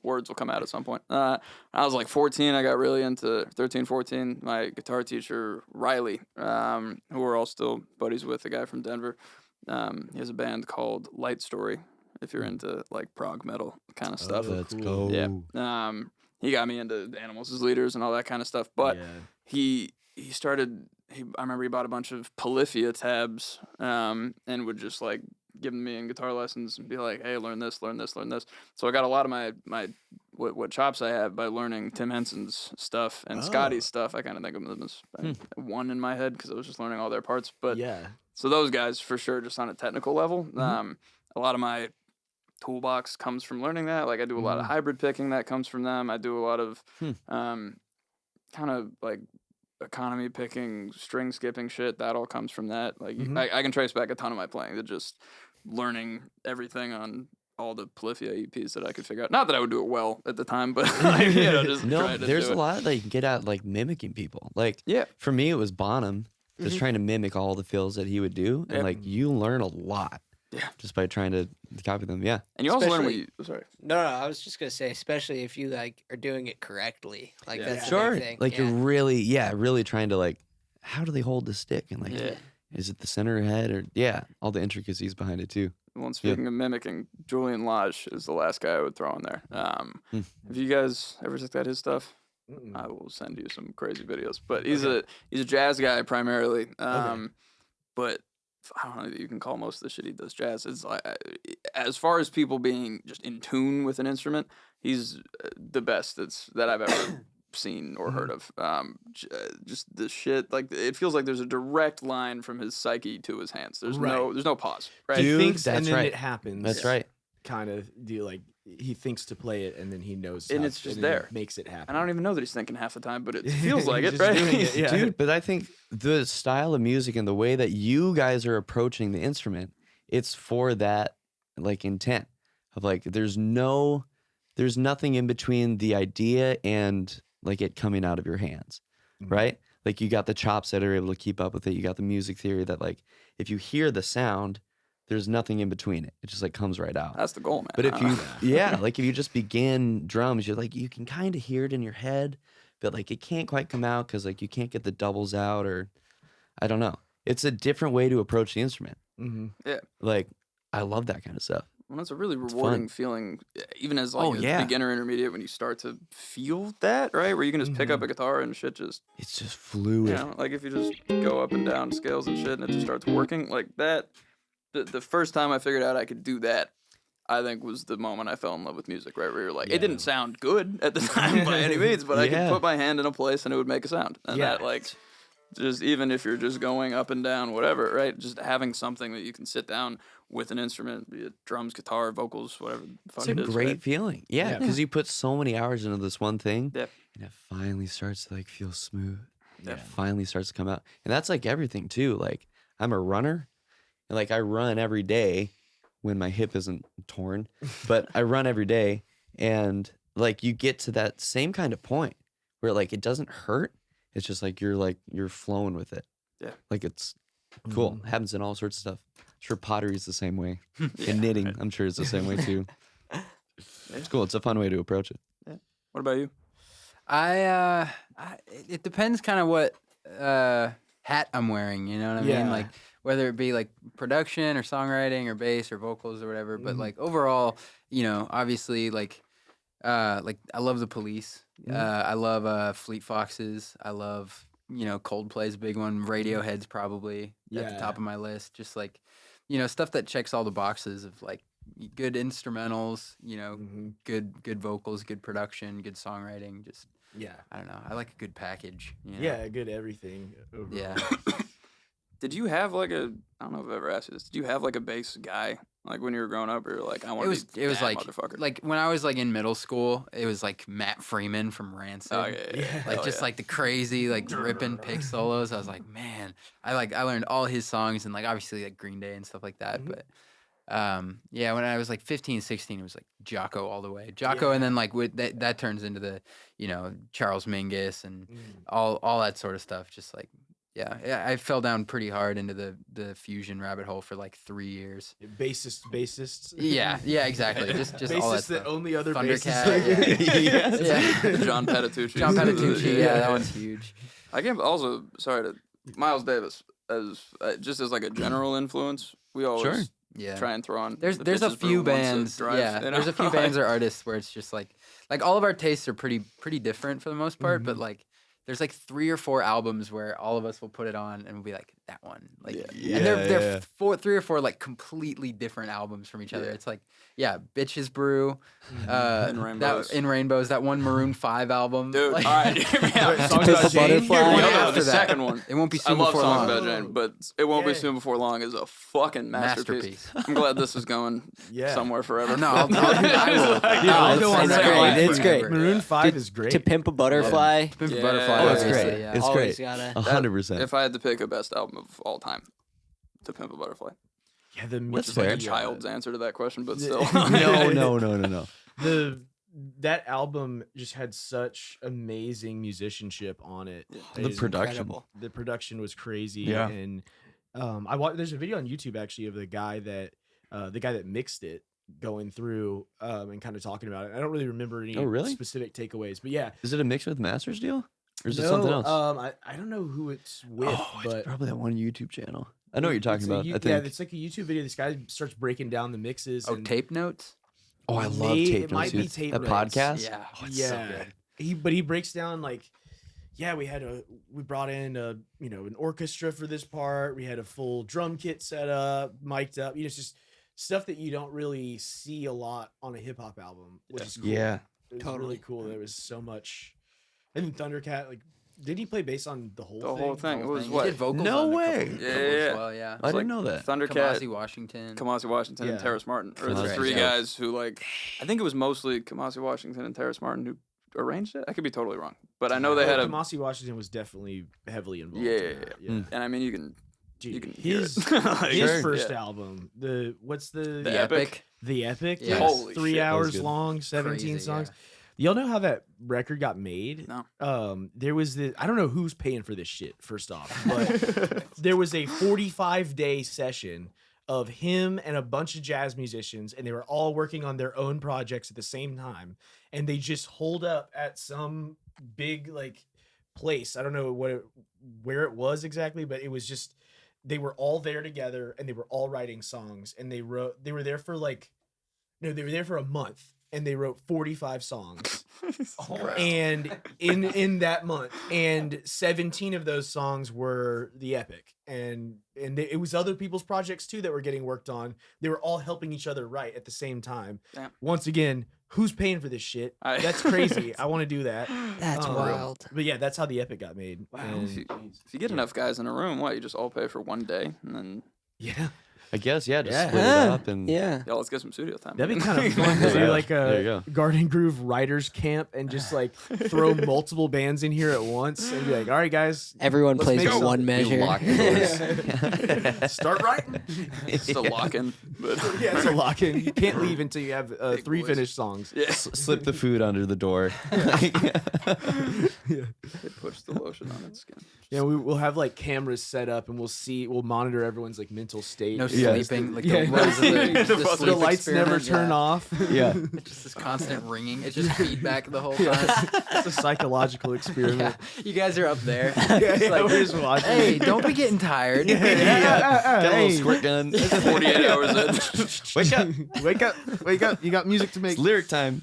words will come out at some point. I was like 14. I got really into 13, 14. My guitar teacher, Riley, who we're all still buddies with, a guy from Denver. He has a band called Light Story, if you're into like prog metal kind of stuff. Let's go. Yeah. He got me into Animals as Leaders and all that kind of stuff. But he started, I remember he bought a bunch of Polyphia tabs and would just like give me in guitar lessons and be like, hey, learn this, learn this, learn this. So I got a lot of my what chops I have by learning Tim Henson's stuff and Scotty's stuff. I kind of think of them as one in my head because I was just learning all their parts. But so those guys for sure, just on a technical level. A lot of my toolbox comes from learning that. Like I do a lot of hybrid picking that comes from them. I do a lot of kind of like economy picking, string skipping shit. That all comes from that. Like I can trace back a ton of my playing to just learning everything on all the Polyphia EPs that I could figure out. Not that I would do it well at the time, but like, just try to there's do a it. lot that you can get at like mimicking people. Like for me, it was Bonham just trying to mimic all the fills that he would do, and like you learn a lot just by trying to copy them. Yeah. And you also learn what Especially- you. Sorry. No, I was just gonna say, especially if you like are doing it correctly, like Yeah. that's a Sure. big thing. Like yeah. you're really trying to like, how do they hold the stick? And like, Yeah. is it the center head or all the intricacies behind it too. Well, speaking of mimicking, Julian Lage is the last guy I would throw in there. Hmm. Have you guys ever looked at his stuff? Mm-mm. I will send you some crazy videos. But he's a jazz guy primarily. But I don't know that you can call most of the shit he does jazz. It's like, as far as people being just in tune with an instrument, he's the best that I've ever seen or heard of. Just the shit, like it feels like there's a direct line from his psyche to his hands. There's no pause. Right? He Dude, thinks that's and then right. it happens. That's right. Kind of do like he thinks to play it and then he knows And how- it's just then he there. makes it happen. And I don't even know that he's thinking half the time, but it feels like He's it, just right? doing it, yeah. Dude, but I think the style of music and the way that you guys are approaching the instrument, it's for that like intent of like there's nothing in between the idea and like it coming out of your hands, right? Like you got the chops that are able to keep up with it. You got the music theory that like if you hear the sound, there's nothing in between it. It just like comes right out. That's the goal, man. But if I you, don't know. like if you just begin drums, you're like, you can kind of hear it in your head, but like it can't quite come out because like you can't get the doubles out or I don't know. It's a different way to approach the instrument. Mm-hmm. Like, I love that kind of stuff. Well, it's a really fun. rewarding feeling, even as like Oh, a yeah. beginner intermediate, when you start to feel that, right? Where you can just pick up a guitar and shit just, It's just fluid. you know, like if you just go up and down scales and shit and it just starts working like that. The first time I figured out I could do that, I think was the moment I fell in love with music, right? Where you're like, it didn't sound good at the time by any means, but I could Yeah. put my hand in a place and it would make a sound. And Yeah. that like, just even if you're just going up and down, whatever, right? Just having something that you can sit down with an instrument, be it drums, guitar, vocals, whatever the fuck It's a it is. great right? feeling. Yeah, Yeah. because you put so many hours into this one thing, Yep. and it finally starts to like feel smooth. Yeah. It finally starts to come out, and that's like everything too. Like I'm a runner, and like I run every day when my hip isn't torn, but I run every day, and like you get to that same kind of point where like it doesn't hurt. It's just like you're flowing with it. Yeah. Like it's cool. Mhm. It happens in all sorts of stuff. I'm sure pottery's the same way. Yeah, And knitting, right. I'm sure is the same way too. It's cool. It's a fun way to approach it. What about you? It depends kind of what hat I'm wearing, you know what I mean? Yeah. Like whether it be like production or songwriting or bass or vocals or whatever, but Mhm. like overall, you know, obviously like I love the Police. I love Fleet Foxes. I love, you know, Coldplay's a big one. Radiohead's probably at the Yeah. top of my list. Just like, you know, stuff that checks all the boxes of like good instrumentals, you know, Mhm. good vocals, good production, good songwriting. Just Yeah. I don't know. I like a good package. You know? Yeah, good everything. Overall. Yeah. Did you have like I don't know if I've ever asked you this. Did you have like a bass guy? Like when you were growing up, or you were like, I want to be It was that like motherfucker. like when I was like in middle school, it was like Matt Freeman from Rancid. Oh, yeah. Yeah. Like Hell just yeah. like the crazy like ripping pick solos. I was like, man, I learned all his songs and like obviously like Green Day and stuff like that. Mhm. But yeah, when I was like 15, 16, it was like Jocko all the way. Jocko and then like with that turns into the, you know, Charles Mingus and Mm. all that sort of stuff. Just like yeah, I fell down pretty hard into the fusion rabbit hole for like 3 years. Bassists. Yeah, exactly. Just all that Bassists that stuff. only other Thundercat, bassists. Yeah. John Patitucci. John Patitucci, yeah, that one's huge. I can't also sorry to Miles Davis as just as like a general influence. We always Sure. Yeah. try and throw on. There's the a Bitches Brew few once a bands, drive, yeah. you know? There's a few bands or artists where it's just like all of our tastes are pretty different for the most part, but like there's like 3 or 4 albums where all of us will put it on and we'll be like that one, like, Yeah. and they're Yeah. 3 or 4 like completely different albums from each other. Yeah. It's like Bitches Brew, In Rainbows. In Rainbows, that one Maroon 5 album, Dude, like, all right. hear me out. Songs Pimp about a Jane. Butterfly. Hear me One out. after The that. second one. It won't be I soon love before songs long. about Jane, but It Won't Be Yeah. Soon Before Long is a fucking masterpiece. I'm glad this is going Yeah. somewhere forever. No, I will. Yeah, I'll go on it's that great. one It's great. forever. Maroon 5 is great. To Pimp a Butterfly. Pimp a Yeah. Butterfly. Oh, it's obviously, great. yeah. It's Always great. gotta. 100%. If I had to pick a best album of all time, To Pimp a Butterfly. Yeah, the Which That's is like fair. a child's answer to that question, but Yeah. still. No. That album just had such amazing musicianship on it. It The is production. Incredible. The production was crazy. Yeah. And there's a video on YouTube actually of the guy that the guy that mixed it, going through and kind of talking about it. I don't really remember any really? specific takeaways, but yeah. Is it a mix with Masters deal? Or is it something else? I don't know who it's with, it's but probably that one YouTube channel. I know what you're talking it's a about. you- I think. Yeah, it's like a YouTube video. This guy starts breaking down the mixes. Oh, and tape notes. Oh, I love May- tape it might be notes. tape That notes. podcast. Yeah. Oh, it's so Yeah. good. He breaks down like, yeah, we brought in an orchestra for this part. We had a full drum kit set up, mic'd up. It's just stuff that you don't really see a lot on a hip hop album, which is cool. Yeah. It was Totally. really cool. There was so much. And Thundercat, like, did he play bass on the whole The thing? whole thing. It was He what? did vocals No on a way. couple Yeah, as yeah. well, yeah. I didn't know that. Thundercat, Kamasi Washington. Kamasi Washington, and Yeah. Terrace Martin are the Kamasi, three yeah. guys who like. I think it was mostly Kamasi Washington and Terrace Martin who arranged it. I could be totally wrong, but I know they had a. Kamasi Washington was definitely heavily involved. Yeah, in yeah, that. yeah. And I mean, you can Dude, can hear his it. Like, his Sure. first yeah. album, what's the The Epic. The Epic? Yeah. Holy 3 shit, that was hours good. long, 17 Crazy, songs. yeah. Y'all know how that record got made? No. There was this, I don't know who's paying for this shit, first off, but there was a 45-day session of him and a bunch of jazz musicians, and they were all working on their own projects at the same time. And they just holed up at some big like place. I don't know where it was exactly, but it was just, they were all there together and they were all writing songs, and they were there for a month, and they wrote 45 songs. And in that month, and 17 of those songs were the Epic, and it was other people's projects too that were getting worked on. They were all helping each other write at the same time. Damn. Once again, who's paying for this shit? That's crazy. I want to do that. That's wild. But yeah, that's how the Epic got made. Wow. And- If you get enough guys in a room, what, you just all pay for one day, and then yeah, I guess, yeah, just Yeah. split it Yeah. up and Yeah. yeah, let's get some studio time. that'd be kind of fun to do Yeah. like There you a go. Garden Groove writers camp and just like throw multiple bands in here at once and be like, all right, guys, Everyone Let's plays make one something. measure. lock doors. start writing. It's a lock-in, but Yeah, it's a lock in. You can't leave until you have Big 3 boys. finished songs. yeah, Slip the food under the door. it puts the lotion on its skin. Yeah, we'll have like cameras set up and we'll monitor everyone's like mental state. No Yeah. sleeping. Like Yeah. the, what is it, the The sleep the lights never experiment? turn Yeah. off. Yeah. It's just this constant ringing. It's just feedback the whole time. It's a psychological Yeah. experiment. You guys are up there. Yeah, It's yeah, like, we're just watching. hey, don't be getting tired. Got a little Hey. squirt gun. 48 hours in. Wake up. Wake up. You got music to make. It's lyric time.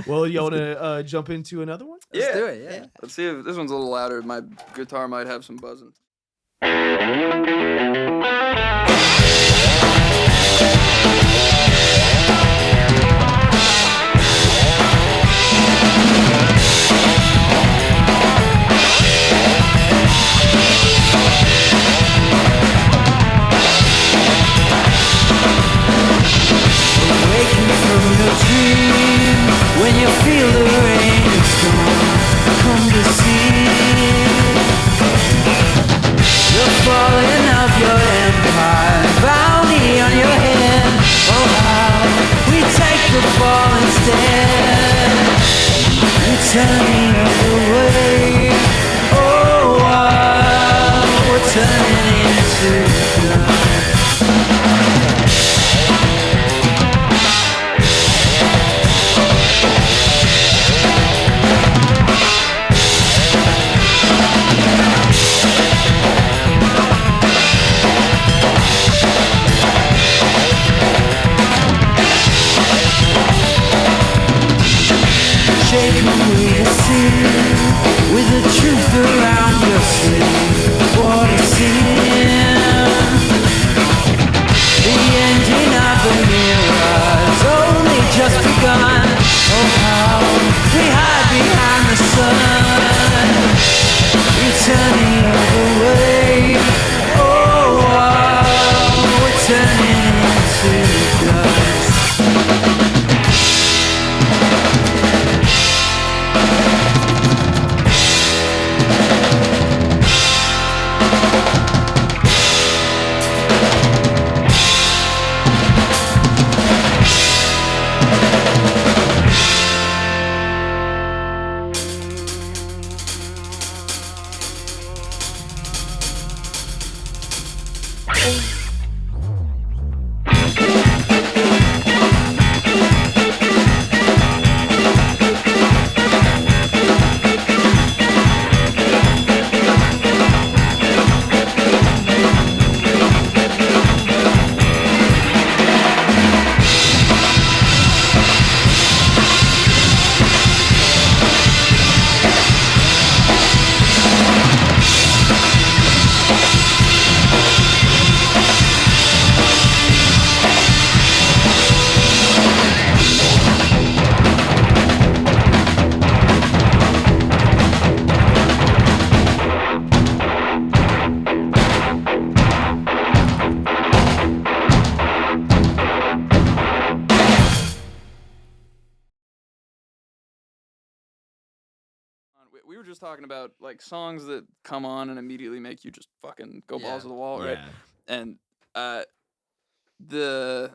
Well, you want to jump into another one? Let's Yeah. do it. Yeah. Let's see if this one's a little louder. My guitar might have some buzzing. Waking from your dream when you feel the rain is gone. Come to see the falling of your empire, bounty on your head. Oh, how we take the fall instead, turning away. Oh, wow, we're turning into dust. Shaking with the sin, with the truth around your sleeve. What a sin! The ending of the mirror's only just begun. Oh, how we hide behind the sun, returning away. Oh, wow, we're turning into dust. just talking about like songs that come on and immediately make you just fucking go balls to the wall, right? Yeah. And the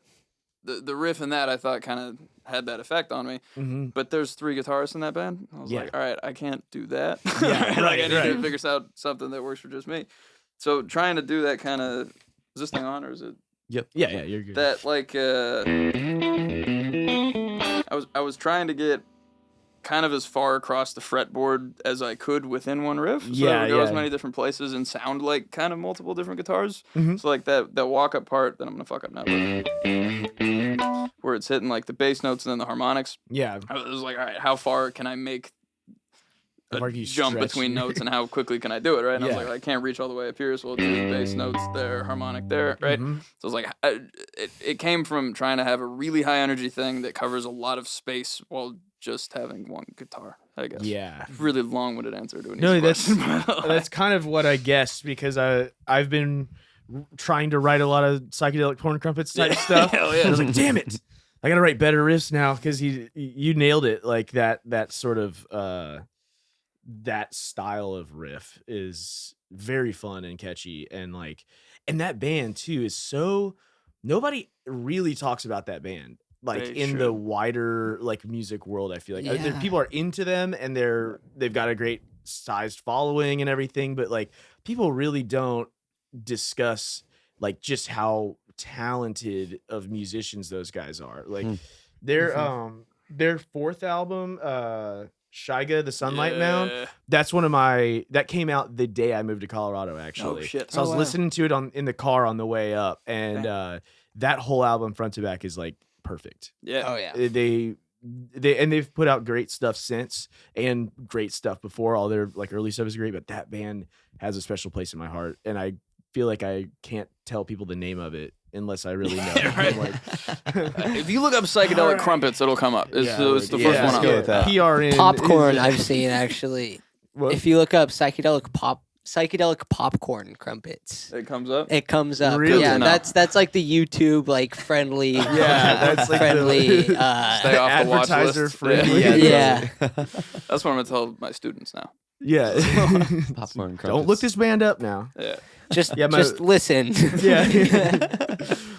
riff in that I thought kind of had that effect on me. Mm-hmm. But there's 3 guitarists in that band. I was Yeah. like, all right, I can't do that. Yeah, Like, I need right. to figure out something that works for just me. So trying to do that kind of, is this thing on or is it? Yeah, you're good. That like I was trying to get kind of as far across the fretboard as I could within one riff. So Yeah, it would go as yeah. many different places and sound like kind of multiple different guitars. Mhm. So like that walk up part that I'm gonna fuck up now, but where it's hitting like the bass notes and then the harmonics. Yeah. I was like, all right, how far can I make How a far can you jump stretch between your- notes and how quickly can I do it, right? And I was Yeah. like, I can't reach all the way up here, so we'll do the bass notes there, harmonic there, right? Mhm. So I was like, it came from trying to have a really high energy thing that covers a lot of space while just having one guitar, I guess. Yeah. Really long-winded answer to an No, easy that's question. that's kind of what I guessed because I've been trying to write a lot of psychedelic horn crumpets type stuff. Hell yeah. And I was like, damn it, I gotta write better riffs now because you nailed it. Like that sort of that style of riff is very fun and catchy and that band too is so nobody really talks about that band. Like They in the should. wider like music world, I feel like Yeah. people are into them and they've got a great sized following and everything, but like people really don't discuss like just how talented of musicians those guys are. Like their 4th album, Shiga, The Sunlight Mound, that's one of that came out the day I moved to Colorado actually. Oh, shit. So I was wow. listening to it in the car on the way up and that whole album front to back is like perfect. Yeah. Oh yeah. They've put out great stuff since and great stuff before. All their like early stuff is great, but that band has a special place in my heart, and I feel like I can't tell people the name of it unless I really know. Right. I'm like, If you look up psychedelic crumpets, it'll come up. It's, it's the first one let's up. go with that. PRN Popcorn is- I've seen actually. What? If you look up psychedelic popcorn crumpets, It comes up. it comes up. Really? Yeah, No. that's like the YouTube like friendly. Yeah, that's like friendly. Stay off the watch advertiser list. friendly. Yeah. That's what I'm gonna tell my students now. Yeah. Popcorn crumpets. Don't look this band up now. Yeah. Just Yeah, my- just listen. Yeah.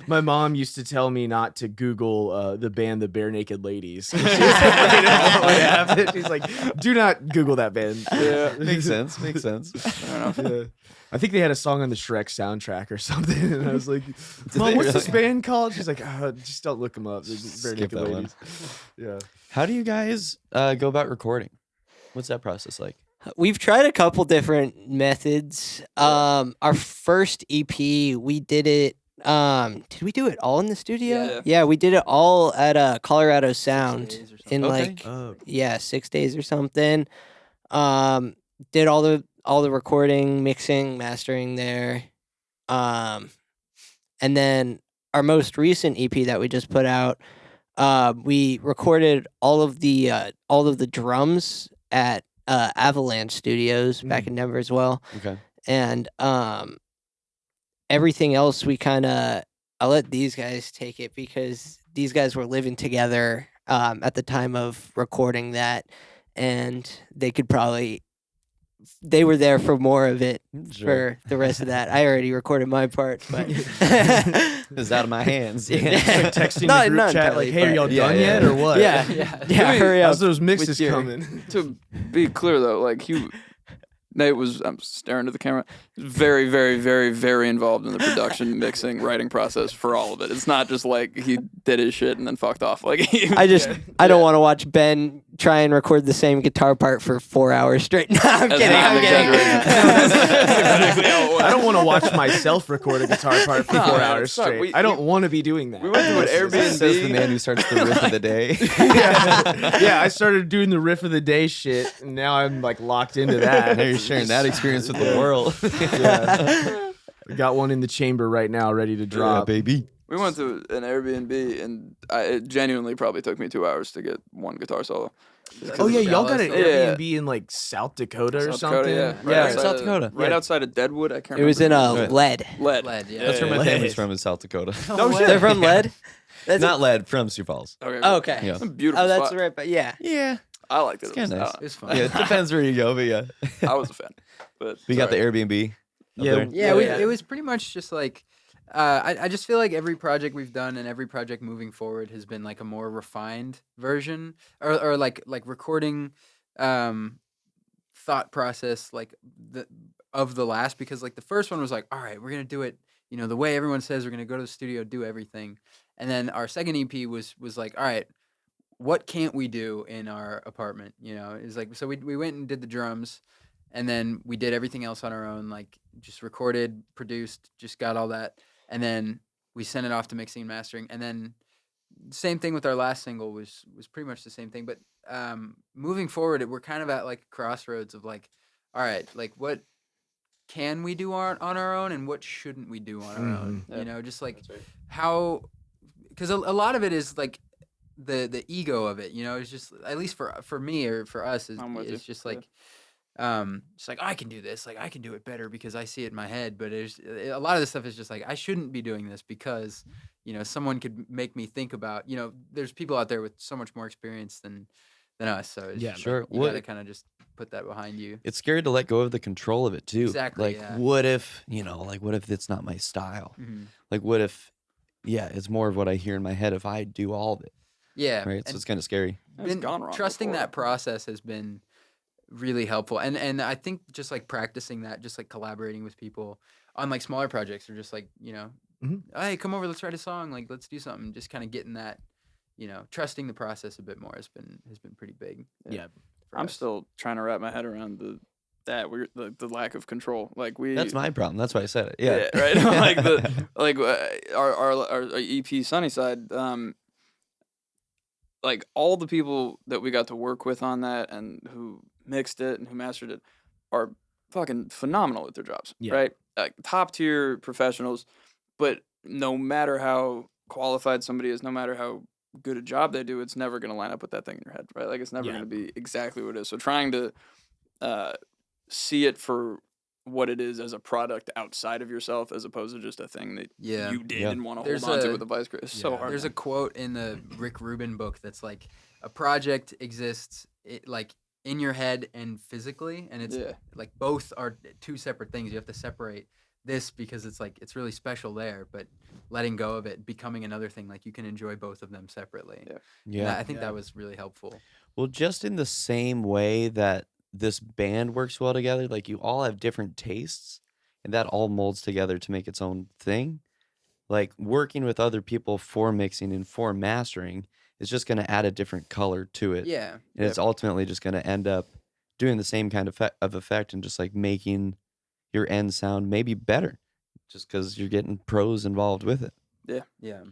My mom used to tell me not to Google the band the Bare Naked Ladies. She's like, she's like, do not Google that band. Yeah. Makes sense. Makes sense. Yeah. I think they had a song on the Shrek soundtrack or something, and I was like, they "Mom, what's this really? band called?" She's like, "Just don't look them up. They're Bare Skip Naked that one. Ladies." Yeah. How do you guys go about recording? What's that process like? We've tried a couple different methods. Our first EP, we did it. Did we do it all in the studio? Yeah. we did it all at Colorado Sound days or something. in Okay. like Oh. 6 days or something. Did all the recording, mixing, mastering there. And then our most recent EP that we just put out, we recorded all of the drums at Avalanche Studios back in Denver as well. Okay. And everything else I let these guys take it because these guys were living together at the time of recording that, and they were there for more of it for the rest of that. I already recorded my part, but It's out of my hands. Just, like, texting Not- the group not chat like, entirely, "Hey, are but- y'all Yeah, done yeah. yet or what?" yeah, hurry How's up. those mixes your- coming? To be clear though, like Nate was, I'm staring to the camera, very, very, very, very involved in the production, mixing, writing process for all of it. It's not just like he did his shit and then fucked off. Like I don't want to watch Ben try and record the same guitar part for 4 hours straight. No, I'm That's kidding. not I'm an kidding. exaggeration. I don't want to watch myself record a guitar part for No, 4 man, hours fuck, straight. we- I don't want to be doing that. We went to an Says the Airbnb. man who starts the riff of the day. Yeah, I started doing the riff of the day shit, and now I'm like locked into that. Now you're sharing that experience with the world. Yeah. I got one in the chamber right now, ready to Yeah, drop. baby. We went to an Airbnb and it genuinely probably took me 2 hours to get one guitar solo. Oh yeah, y'all got an Yeah. Airbnb in like South Dakota or South something. Dakota, yeah. Yeah, Right outside South of- Dakota. Right Yeah. outside of Deadwood. I can't It was in remember. Right. Lead. Lead. Lead, yeah. That's where my Lead. family's from, in South Dakota. Oh, shit. They're from Lead. That's Not Lead, from Sioux Falls. Okay. okay. Yeah. It's a beautiful Oh, that's spot. right. But yeah, Yeah. I liked it. It's kind of nice. It's fun. Yeah, it depends where you go, but yeah. I was a fan. But We got the sorry. Airbnb. up Yeah, there. Yeah, Yeah. it was pretty much just like I just feel like every project we've done and every project moving forward has been like a more refined version or like recording thought process like of the last, because like the first one was like, all right, we're gonna do it, the way everyone says, we're gonna go to the studio, do everything. And then our second EP was like, all right, what can't we do in our apartment? It's like, so we went and did the drums, and then we did everything else on our own, like just recorded, produced, just got all that. And then we sent it off to mixing and mastering. And then same thing with our last single was pretty much the same thing. But moving forward, we're kind of at like a crossroads of like, all right, like what can we do on our own and what shouldn't we do on our own? Yeah. Just like That's right. how, because a lot of it is like the ego of it, it's just, at least for me or for us, I'm with it's you. just like, it's like, I can do this, like I can do it better because I see it in my head. But a lot of this stuff is just like, I shouldn't be doing this because someone could make me think about, there's people out there with so much more experience than us, so it's Yeah, just sure. like, you What- gotta kind of just put that behind you. It's scary to let go of the control of it too. Exactly, Like, yeah. what if, what if it's not my style? Mhm. Like, what if, it's more of what I hear in my head if I do all of it, Yeah, right? So and it's kind of scary. It's gone wrong trusting before. that process has been really helpful, and I think just like practicing that, just like collaborating with people on like smaller projects, or just like hey, come over, let's write a song, like let's do something, just kind of getting that, trusting the process a bit more has been pretty big. Yeah. for I'm us. still trying to wrap my head around the lack of control. Like That's my problem. That's why I said it. Yeah. right. Our EP Sunnyside. Like all the people that we got to work with on that and who mixed it and who mastered it are fucking phenomenal at their jobs. Yeah. Right. Like top tier professionals. But no matter how qualified somebody is, no matter how good a job they do, it's never going to line up with that thing in your head, right? Like it's never Yeah. going to be exactly what it is. So trying to see it for what it is as a product outside of yourself, as opposed to just a thing that Yeah. you did Yeah. and want to There's hold on to a- with a vice grip. It's so yeah. hard. There's a quote in the Rick Rubin book that's like, a project exists like in your head and physically, and it's Yeah. like both are two separate things. You have to separate this because it's like it's really special there, but letting go of it, becoming another thing, like you can enjoy both of them separately. Yeah. Yeah. I think that was really helpful. Well, just in the same way that this band works well together, like you all have different tastes and that all molds together to make its own thing. Like working with other people for mixing and for mastering is just going to add a different color to it. Yeah. And it's ultimately just going to end up doing the same kind of effect and just like making your end sound maybe better just because you're getting pros involved with it. Yeah.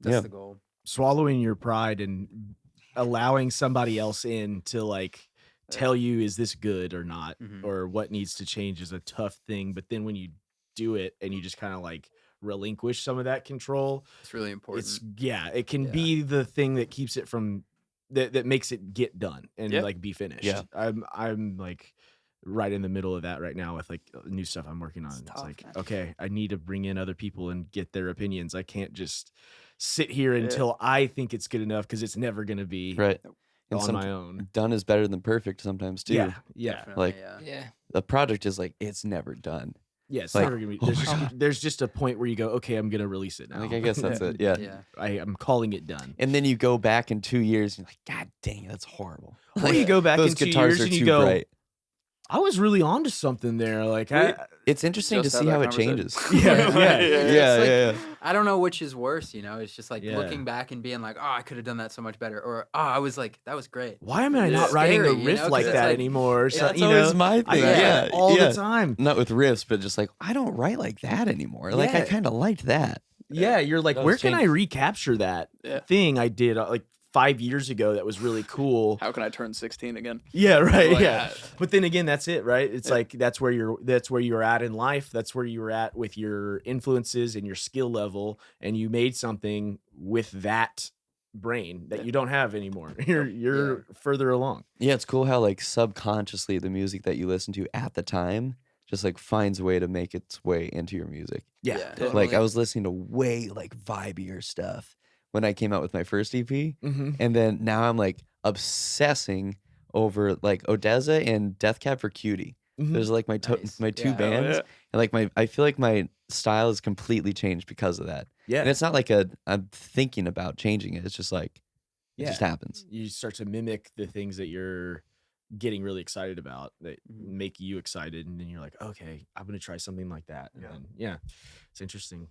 That's Yeah. the goal. Swallowing your pride and allowing somebody else in to like tell you, is this good or not, Mhm. or what needs to change is a tough thing. But then when you do it and you just kind of like relinquish some of that control, It's really important. it can Yeah. be the thing that keeps it from that makes it get done and Yeah. like be finished. Yeah. I'm like right in the middle of that right now with like new stuff I'm working on. It's tough, like, man. okay, I need to bring in other people and get their opinions. I can't just sit here Yeah. until I think it's good enough, because it's never going to be Right. And on my own. done is better than perfect sometimes too. Yeah. Definitely, like- yeah. Yeah. The project is like, it's never done. Yeah. It's Like, never gonna be, oh there's, my just, God. there's just a point where you go, okay, I'm going to release it now. Like, I guess that's it. Yeah. Yeah. I'm calling it done. And then you go back in 2 years and you're like, God dang, that's horrible. Or you go back Those in 2 guitars years are and you too go, bright. I was really onto something there. Like, It's interesting to Just had see that how it conversation. changes. Yeah, yeah, It's like- yeah. I don't know which is worse, It's just like Yeah. looking back and being like, oh, I could have done that so much better. Or, oh, I was like, that was great. why am I Yeah. not writing a Scary, riff 'cause like it's that like- anymore? Or Yeah, something, that's always my I thing. get Yeah, that all yeah. the time. Not with riffs, but just like, I don't write like that anymore. Like, I Yeah. kind of liked that. Yeah, you're like, Those where can I changes. recapture that Yeah. thing I did like 5 years ago that was really cool? How can I turn 16 again? Yeah, right. Like, Yeah. But then again, that's it, right? It's Yeah. like that's where you're at in life. That's where you're at with your influences and your skill level, and you made something with that brain that Yeah. you don't have anymore. You're further along. Yeah, it's cool how like subconsciously the music that you listen to at the time just like finds a way to make its way into your music. Yeah. Yeah. totally. Like I was listening to way like vibier stuff when I came out with my first EP, Mhm. and then now I'm like obsessing over like Odessa and Death Cab for Cutie. Those are like my Nice. my two Yeah. bands, and like I feel like my style has completely changed because of that. Yeah. And it's not like I'm thinking about changing it. It's just like it just happens. You start to mimic the things that you're getting really excited about that make you excited, and then you're like, okay, I'm gonna try something like that. And then, it's interesting.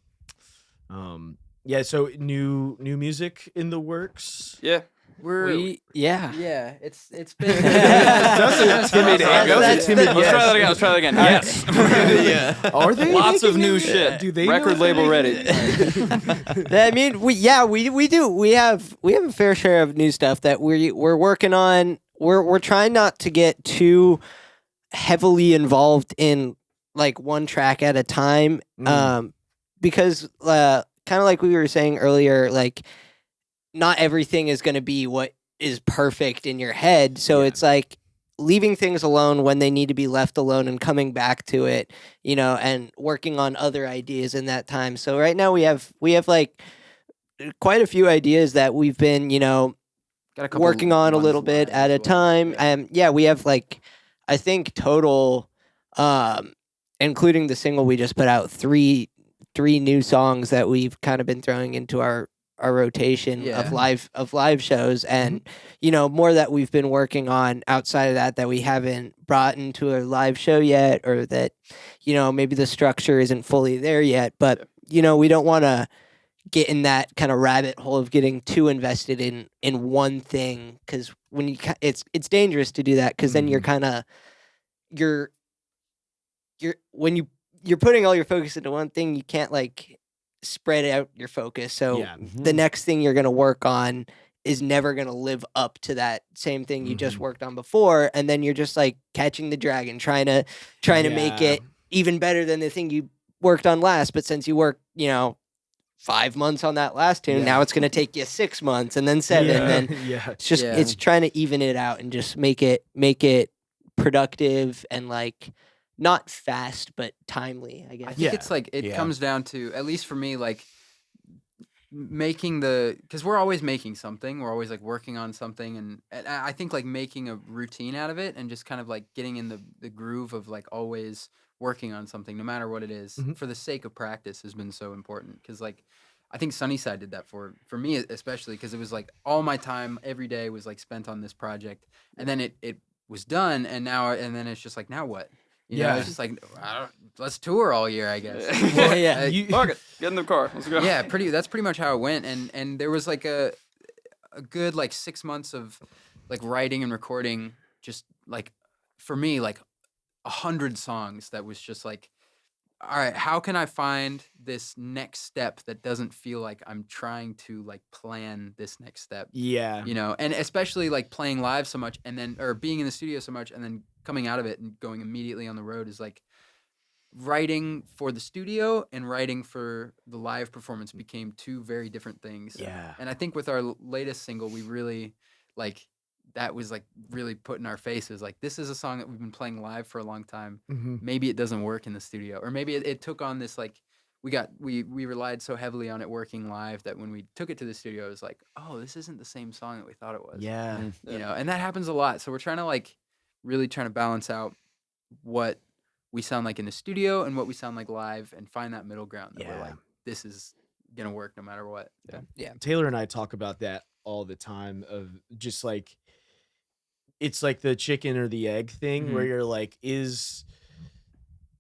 So new music in the works. Yeah. Yeah. It's been That was a timid yes. Let's try that again. Yes. Yeah. Are they Lots of making new new- shit. Do they know Record if they're label ready. I mean, we do. We have a fair share of new stuff that we're working on. We're trying not to get too heavily involved in like one track at a time, because kind of like we were saying earlier, like not everything is going to be what is perfect in your head. So it's like leaving things alone when they need to be left alone and coming back to it, and working on other ideas in that time. So right now we have like quite a few ideas that we've been, got a couple working on a ones little bit live at a as well. time. We have like, I think total, including the single we just put out, three new songs that we've kind of been throwing into our rotation of live shows, and more that we've been working on outside of that we haven't brought into a live show yet, or that maybe the structure isn't fully there yet, but we don't want to get in that kind of rabbit hole of getting too invested in one thing, because when you it's dangerous to do that, because then you're kind of when you're putting all your focus into one thing, you can't like spread out your focus. So the next thing you're going to work on is never going to live up to that same thing you just worked on before, and then you're just like catching the dragon, trying to make it even better than the thing you worked on last. But since you worked 5 months on that last tune, now it's going to take you 6 months, and then 7, and then it's just it's trying to even it out and just make it productive and like not fast but timely, I guess. I think it's like it comes down to, at least for me, like making because we're always making something, we're always like working on something, and I think like making a routine out of it and just kind of like getting in the groove of like always working on something no matter what it is for the sake of practice has been so important, because like I think Sunnyside did that for me especially, because it was like all my time every day was like spent on this project, and then it was done, and then it's just like, now what? You know, it's just like, let's tour all year, I guess. Fuck it, get in the car, let's go. Yeah, that's pretty much how it went, and there was like a good like 6 months of like writing and recording, just like for me like 100 songs that was just like, all right, how can I find this next step that doesn't feel like I'm trying to like plan this next step? Yeah. And especially like playing live so much, or being in the studio so much, and then coming out of it and going immediately on the road is like writing for the studio and writing for the live performance became two very different things. Yeah. And I think with our latest single, we really like, that was like really put in our faces. Like, this is a song that we've been playing live for a long time. Maybe it doesn't work in the studio, or maybe it took on this, like, we relied so heavily on it working live that when we took it to the studio, it was like, oh, this isn't the same song that we thought it was. Yeah. And that happens a lot. So we're trying to really balance out what we sound like in the studio and what we sound like live, and find that middle ground that we're like, this is gonna work no matter what. Yeah. Taylor and I talk about that all the time, of just like, it's like the chicken or the egg thing, where you're like, is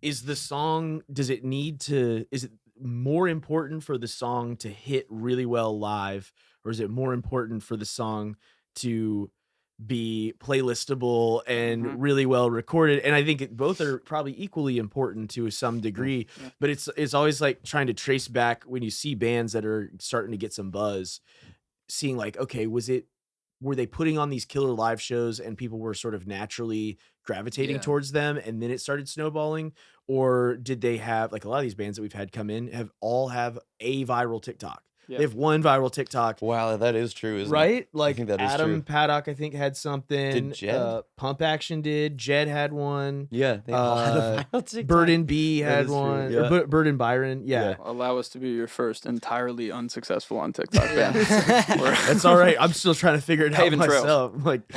the song, is it more important for the song to hit really well live, or is it more important for the song to be playlistable and really well recorded? And I think both are probably equally important to some degree, but it's always like trying to trace back when you see bands that are starting to get some buzz, seeing like, okay, were they putting on these killer live shows and people were sort of naturally gravitating towards them, and then it started snowballing? Or did they have, like a lot of these bands that we've had come in have a viral TikTok? They have one viral TikTok. Wow, that is true, isn't it? Right? Like, I think that is Adam true. Paddock, I think, had something. Did Jed? Pump Action did. Jed had one. Yeah, they all had a viral TikTok. Bird and B That had is true, one. yeah. Or Bird and Byron. Yeah. Allow us to be your first entirely unsuccessful on TikTok band. That's all right. I'm still trying to figure it out Paving trails. myself. I'm like,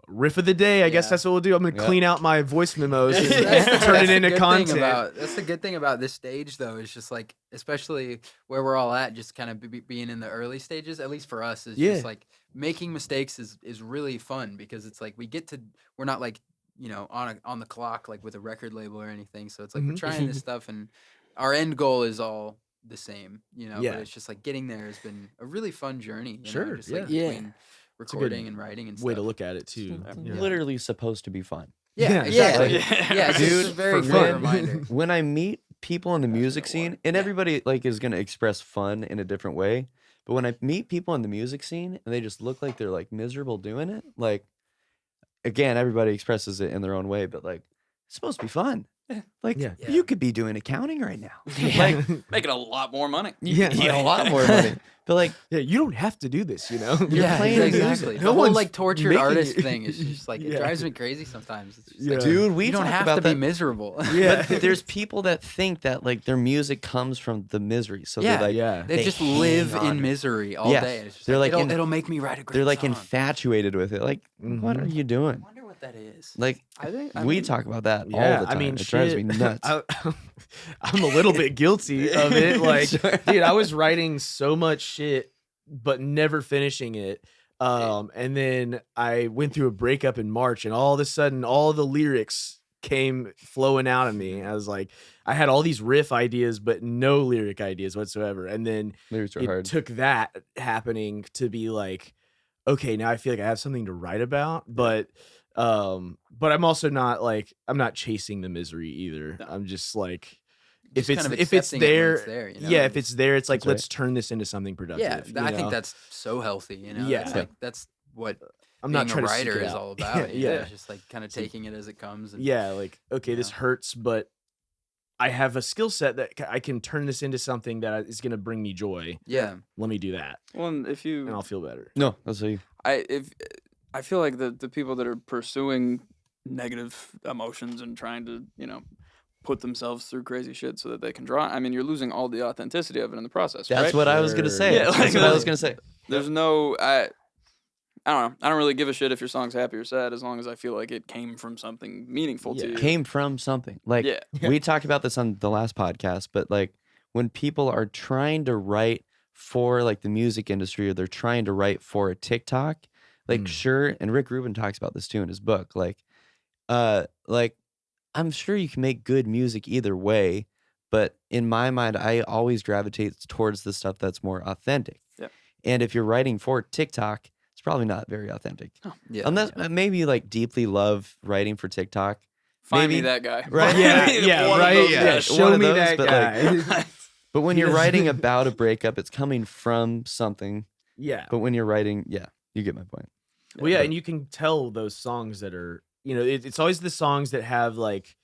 riff of the day. I guess Yeah. that's what we'll do. I'm gonna Yeah. clean out my voice memos and That's turn it the into good thing content. that's the good thing about this stage, though, is just like, especially where we're all at, just kind of being in the early stages. At least for us, is Yeah. just like making mistakes is really fun because it's like we're not like on the clock like with a record label or anything. So it's like we're Mhm. trying this stuff, and our end goal is all the same, Yeah. But it's just like getting there has been a really fun journey. Sure, Just like yeah. between a good recording and writing and stuff. Way to look at it too. It's Yeah. literally supposed to be fun. Yeah, Yeah. exactly. Yeah. Yeah, it's just a Dude, very for good fun. reminder. When I meet people in the music scene, and everybody like is gonna express fun in a different way, but when I meet people in the music scene and they just look like they're like miserable doing it, like again, everybody expresses it in their own way, but like it's supposed to be fun. Like Yeah. you could be doing accounting right now. Like, Making a lot more money. yeah, a lot more money. But like yeah, you don't have to do this, you know. You're playing music. exactly. No The whole one's like tortured making artist you- thing is just like it Yeah. drives me crazy sometimes. It's just Yeah. like, dude, we you don't talk have about to be that. miserable. Yeah. But there's people that think that like their music comes from the misery. So Yeah. they're like Yeah. They They just hang live on in it. misery all Yeah. day. It's just They're like, like in- it'll make me write a great they're like song. infatuated with it. Like, what Mhm. are you I doing? wonder what that is. Like I think we talk about that Yeah, all the time. I mean, it drives me shit. nuts. I'm a little bit guilty of it. Like, Sure. dude, I was writing so much shit, but never finishing it. And then I went through a breakup in March, and all of a sudden, all the lyrics came flowing out of me. I was like, I had all these riff ideas, but no lyric ideas whatsoever. And then Lyrics are it hard. took that happening to be like, okay, now I feel like I have something to write about, but I'm also not like, I'm not chasing the misery either. No. I'm just like, Just if kind of it's accepting it when there, it's there, yeah, if it's there, it's like, That's right. let's turn this into something productive. yeah, you I think know? that's so healthy. Yeah. That's like that's what I'm being not trying a to seek writer it is out. all about. Yeah. It's just like kind of taking it as it comes. And, Yeah, like, okay, this Yeah. hurts, but I have a skill set that I can turn this into something that is going to bring me joy. yeah. Let me do that, Well, and if and you, I'll feel better. No, that's what you. I feel like the people that are pursuing negative emotions and trying to put themselves through crazy shit so that they can draw. I mean, you're losing all the authenticity of it in the process. That's right? what I was gonna say. Yeah, like that's what I was that. gonna say. There's no I don't know. I don't really give a shit if your song's happy or sad as long as I feel like it came from something meaningful to Yeah. you. Came from something. Like Yeah. we talked about this on the last podcast, but like when people are trying to write for like the music industry or they're trying to write for a TikTok, like Mm. sure, and Rick Rubin talks about this too in his book. Like I'm sure you can make good music either way, but in my mind, I always gravitate towards the stuff that's more authentic. Yep. And if you're writing for TikTok, it's probably not very authentic. Yeah. Unless maybe you like deeply love writing for TikTok. Find me Maybe- that guy. Right? Find Yeah, me yeah, one of right. those Yeah, guys. show one of me those, that but, like, guy. But when you're Yes. writing about a breakup, it's coming from something. Yeah. But when you're writing, yeah, you get my point. Well, yeah, and you can tell those songs that are, it's always the songs that have like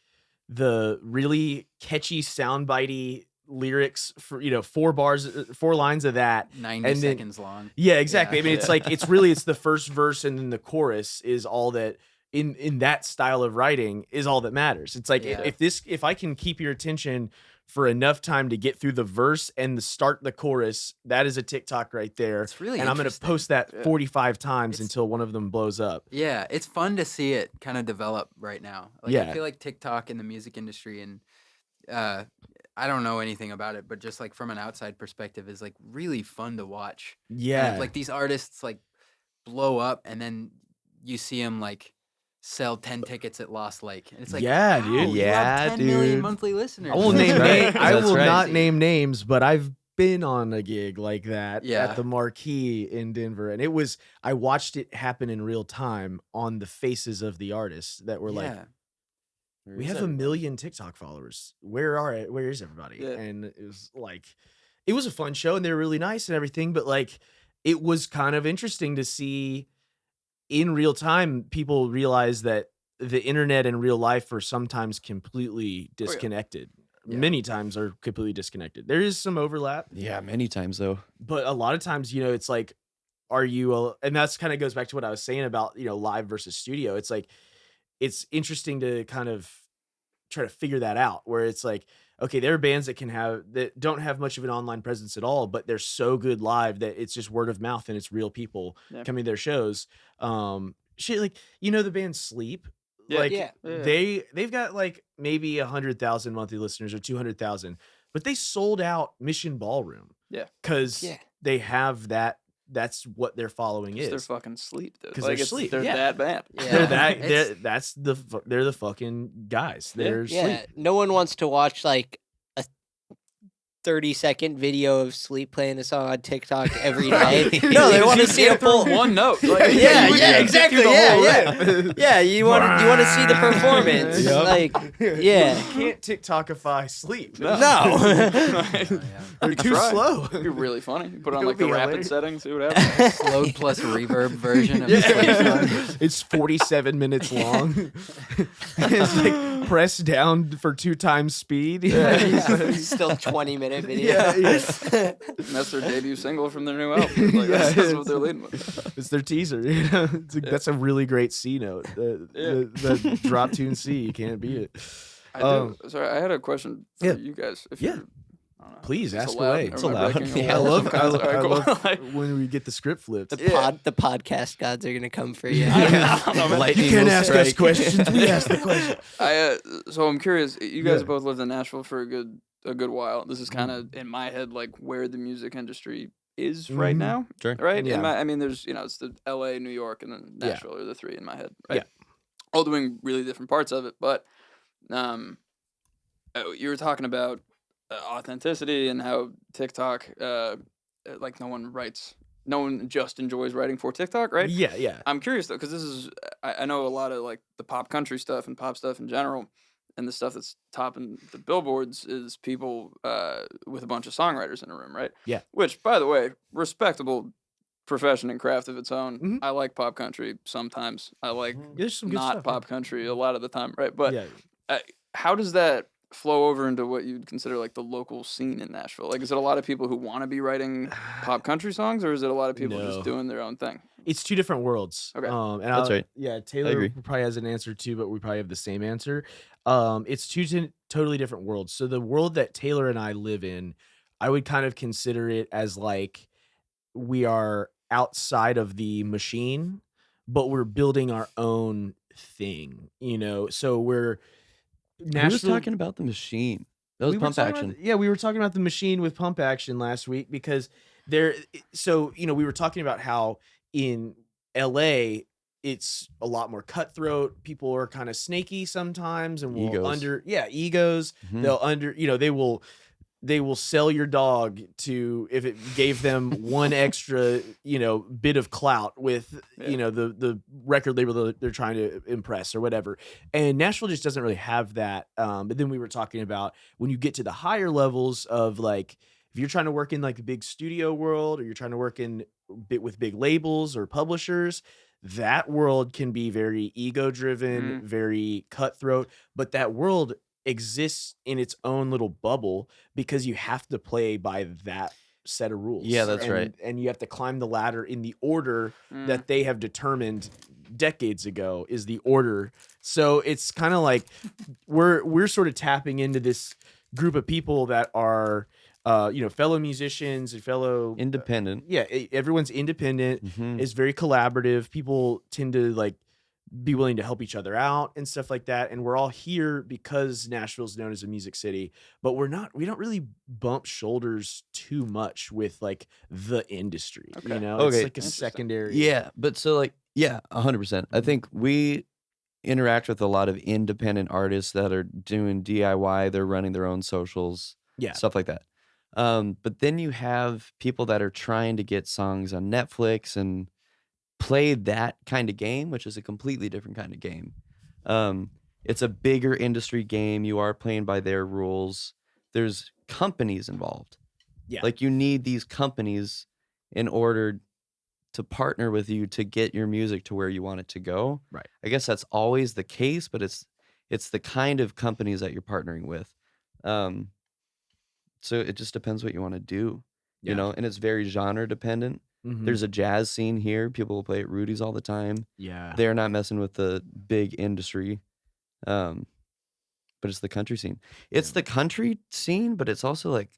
the really catchy, soundbitey lyrics for 4 lines of that. 90 and then- seconds long. Yeah, exactly. Yeah. I mean, it's like it's the first verse and then the chorus is all that in that style of writing is all that matters. It's like Yeah. if I can keep your attention for enough time to get through the verse and start the chorus, that is a TikTok right there. It's really and I'm going to interesting. post that Yeah. 45 times It's- until one of them blows up. Yeah, it's fun to see it kind of develop right now. Like, Yeah. I feel like TikTok in the music industry, and I don't know anything about it, but just like from an outside perspective, is like really fun to watch. And Yeah. like these artists like blow up, and then you see them like sell 10 tickets at Lost Lake, and it's like, Yeah, wow, dude. you Yeah, have 10 million dude. monthly listeners. I won't That's name right. I That's will right. not name names, but I've been on a gig like that Yeah. at the Marquee in Denver, and I watched it happen in real time on the faces of the artists that were like, Yeah. we have 1 million TikTok followers. Where is everybody? Yeah. And it was like, it was a fun show and they were really nice and everything, but like, it was kind of interesting to see in real time people realize that the internet and real life are sometimes completely disconnected. Yeah. Many times are completely disconnected. There is some overlap, Yeah, many times though. but a lot of times, it's like, and that's kind of goes back to what I was saying about, live versus studio. It's like, it's interesting to kind of try to figure that out where it's like, okay, there are bands that don't have much of an online presence at all, but they're so good live that it's just word of mouth and it's real people Yeah. coming to their shows. shit, like, the band Sleep. Yeah. Like Yeah. they've got like maybe 100,000 monthly listeners or 200,000, but they sold out Mission Ballroom. Yeah. Because Yeah. they have that. That's what their following is. They're fucking Sleep, dude. 'Cause like they're Sleep, they're yeah. that band. Yeah. They're the fucking guys. They're Yeah, Sleep. no one wants to watch like a 30-second video of Sleep playing a song on TikTok every day. No, they want to see a full one note. Like, Yeah, you would yeah, get exactly. through the Yeah, whole yeah. riff. Yeah, you want to see the performance. Yep. Like, yeah. You can't TikTokify Sleep. No. They're too Try. slow. It'd be really funny. You put it on It like would the be rapid hilarious. setting, see what happens. Slowed plus reverb version of the Sleep song. It's 47 minutes long. It's like press down for 2 times speed. Still 20-minute video. Yeah. And that's their debut single from their new album. Like, that's what they're leading with. It's their teaser. It's like, that's a really great C note. The drop tune C, you can't beat it. Sorry, I had a question for Yeah. you guys. If Yeah. you're, I don't know, Please is this ask allowed? away. Or It's am I allowed. breaking a Yeah. law I love, of some kind? All right, cool. Like, when we get the script flipped. The Yeah. podcast gods are gonna come for you. Lightning You can't will ask us strike. questions. We ask the question. So I'm curious. You guys Yeah. have both lived in Nashville for a good while. This is kind of in my head like where the music industry is right Mhm. now. Sure. Right? Yeah. I mean, there's it's the L.A., New York, and then Nashville are the three in my head. Right? Yeah. All doing really different parts of it, but you were talking about authenticity and how TikTok, like no one just enjoys writing for TikTok, right? Yeah. I'm curious though, because this is I know a lot of like the pop country stuff and pop stuff in general, and the stuff that's topping the billboards is people with a bunch of songwriters in a room, right? Yeah. Which, by the way, respectable profession and craft of its own. Mhm. I like pop country sometimes. I like There's some good not stuff. pop country a lot of the time, right? But yeah. how does that flow over into what you'd consider like the local scene in Nashville? Like, is it a lot of people who want to be writing pop country songs, or is it a lot of people No. just doing their own thing? It's 2 different worlds. Okay. And That's right. Yeah, I Taylor agree. probably has an answer too, but we probably have the same answer. It's 2 totally different worlds. So the world that Taylor and I live in, I would kind of consider it as like we are outside of the machine, but we're building our own thing, So we're Who was Nashville. talking about the machine? That was We were Pump talking Action. about- we were talking about the machine with Pump Action last week because we were talking about how in LA it's a lot more cutthroat. People are kind of snaky sometimes and will Egos. egos. Mhm. They'll they will sell your dog to if it gave them one extra, bit of clout with, the record label that they're trying to impress or whatever. And Nashville just doesn't really have that. But then we were talking about when you get to the higher levels of like, if you're trying to work in like the big studio world or you're trying to work with big labels or publishers, that world can be very ego driven, very cutthroat, but that world exists in its own little bubble because you have to play by that set of rules. Yeah, that's right. And you have to climb the ladder in the order that they have determined decades ago is the order. So it's kind of like we're sort of tapping into this group of people that are fellow musicians and fellow Independent. everyone's independent. Mhm. Is very collaborative. People tend to like be willing to help each other out and stuff like that. And we're all here because Nashville's known as a music city, but we don't really bump shoulders too much with like the industry, Okay. It's Okay. like a Interesting. secondary. Yeah, but so like 100%. I think we interact with a lot of independent artists that are doing DIY. They're running their own socials, Yeah. stuff like that. But then you have people that are trying to get songs on Netflix and play that kind of game, which is a completely different kind of game. It's a bigger industry game. You are playing by their rules. There's companies involved. Yeah. Like you need these companies in order to partner with you to get your music to where you want it to go. Right. I guess that's always the case, but it's the kind of companies that you're partnering with. So it just depends what you want to do, Yeah. and it's very genre dependent. Mhm. There's a jazz scene here. People will play at Rudy's all the time. Yeah. They're not messing with the big industry. But it's the country scene. It's the country scene, but it's also like,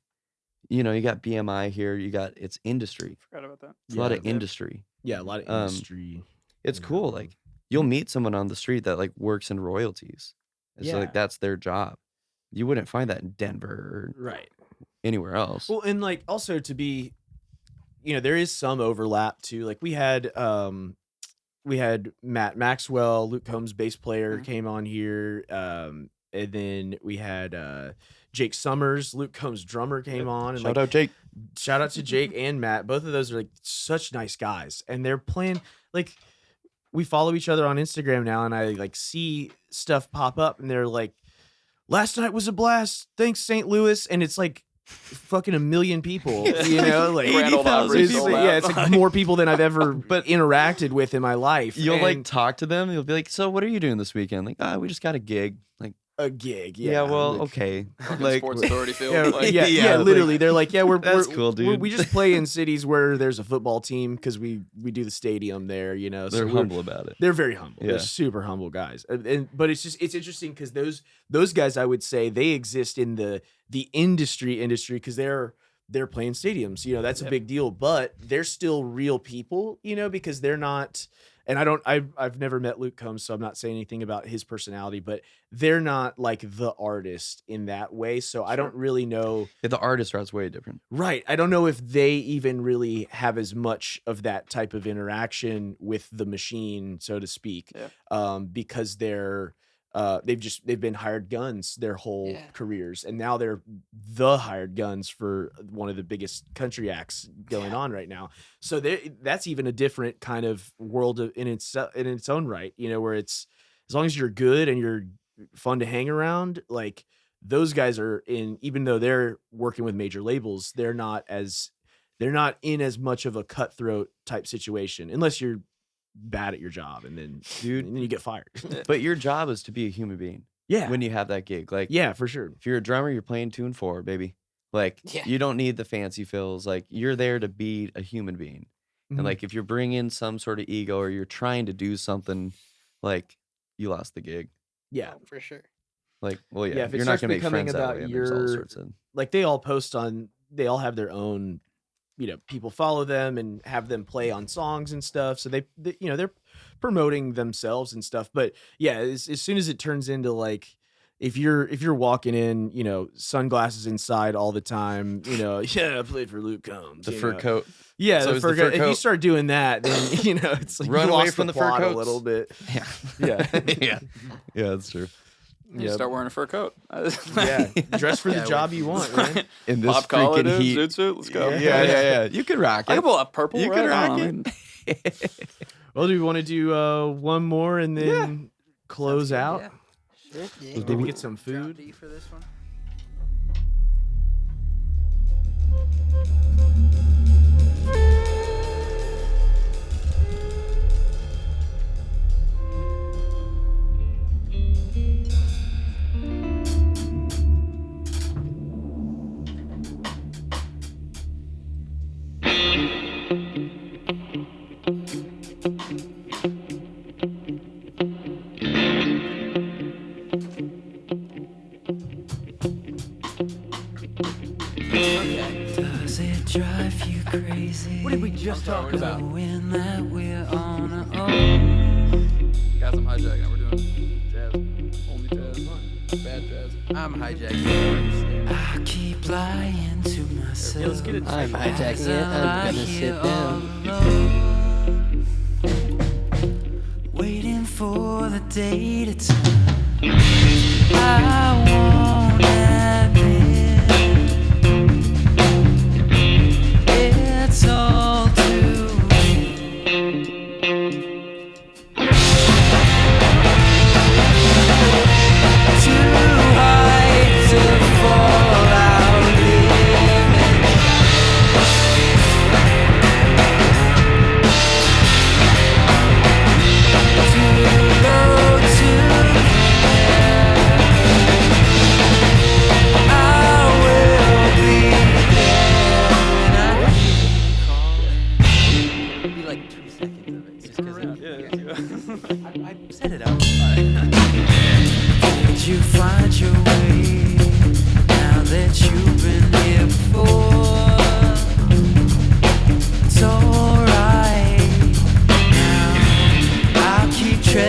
you got BMI here. It's industry. Forgot about that. It's a lot of Yeah. industry. Yeah. A lot of Um, industry. It's Yeah. cool. Like you'll meet someone on the street that like works in royalties. It's Yeah. like that's their job. You wouldn't find that in Denver or Right. anywhere else. Well, and like also to be, there is some overlap too. Like we had Matt Maxwell, Luke Combs, bass player, came on here, and then we had Jake Summers, Luke Combs, drummer, came on. And Shout out Jake. Shout out to Jake and Matt. Both of those are like such nice guys, and they're playing like. We follow each other on Instagram now, and I like see stuff pop up, and they're like, "Last night was a blast. Thanks, St. Louis," and it's like fucking 1 million people, like Grand Ole Opry it's, sold yeah, out. it's like more people than I've ever interacted with in my life. You'll And like talk to them. You'll be like, "So what are you doing this weekend?" Like, we just got a gig. Like, a gig, yeah, well, like, okay. Like Sports Authority field. Yeah, like, yeah, like, literally. They're like, yeah, that's cool, dude. We just play in cities where there's a football team because we do the stadium there, They're so humble about it. They're very humble. Yeah. They're super humble guys. But it's interesting because those guys, I would say, they exist in the industry because they're playing stadiums. That's a big deal. But they're still real people. Because they're not. And I've never met Luke Combs, so I'm not saying anything about his personality, but they're not like the artist in that way. So I don't really know. Yeah, the artist route's way different. Right. I don't know if they even really have as much of that type of interaction with the machine, so to speak, because they've been hired guns their whole careers, and now they're the hired guns for one of the biggest country acts going on right now. So that's even a different kind of world in its own right, where it's as long as you're good and you're fun to hang around, like those guys are in, even though they're working with major labels, they're not in as much of a cutthroat type situation unless you're bad at your job, and then you get fired. But your job is to be a human being. Yeah. When you have that gig, like, Yeah, for sure. if you're a drummer, you're playing tune 4, baby. Like, you don't need the fancy fills. Like, you're there to be a human being. Mhm. And like, if you're bringing some sort of ego or you're trying to do something, like, you lost the gig. Yeah. for sure. Like, well, yeah, Yeah, if it you're not starts gonna make becoming friends that about way. And there's all your- sorts of Like they all have their own, people follow them and have them play on songs and stuff. So they're promoting themselves and stuff. But yeah, as soon as it turns into like, if you're walking in, sunglasses inside all the time, I played for Luke Combs. the fur coat. Yeah, So the is fur the fur coat. If you coat- start doing that, then it's like Run you away lost from the fur plot a coats. little bit. Yeah. Yeah, Yeah, that's true. You start wearing a fur coat. yeah. Dress for the Yeah, job with- you want, man. In this Pop collar, freaking dude, heat. zoot suit. Let's go. Yeah. You could rock I it. can pull up purple. You right? could I rock don't know, Well, do we want to do one more and then close out? Yeah. Sure. Yeah. Maybe get some Drop food. D for this one. Does it drive you crazy? What did we just talk about? Knowing that we're on our own. Guys, I'm hijacking. We're doing jazz. Only jazz. Bad jazz. I'm hijacking. I keep lying to myself. Yeah, let's get it. I'm hijacking As it. I I'm lie gonna here sit all down. alone, waiting for the day to turn. I won't admit it's all too too high to fall out living. Too low to I will be there when I hear you calling. It'd be like 2 seconds of it. Just 'cause Yeah. I set it up. Did you find your way now that you've been here before? It's alright now. I'll keep treading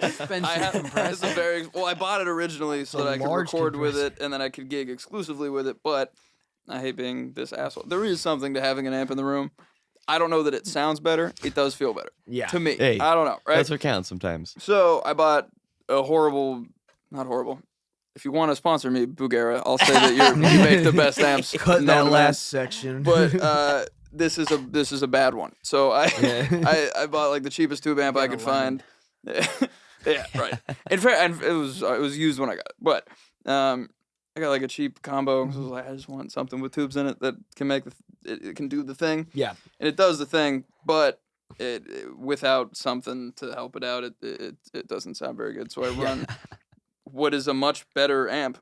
Expensive It's a compressor. very well. I bought it originally so a that I could large record with compressor. it, and then I could gig exclusively with it. But I hate being this asshole. There is something to having an amp in the room. I don't know that it sounds better. It does feel better. Yeah. To me. Hey, I don't know. Right. That's what counts sometimes. So I bought a not horrible. If you want to sponsor me, Bugera, I'll say that you make the best amps. Cut known that to man. last section. But this is a bad one. So I bought like the cheapest tube amp I could find. Yeah, right. In fact, and it was used when I got it. But I got like a cheap combo. So I was like, I just want something with tubes in it that can make it can do the thing. Yeah. And it does the thing, but it without something to help it out, it doesn't sound very good. So I run what is a much better amp,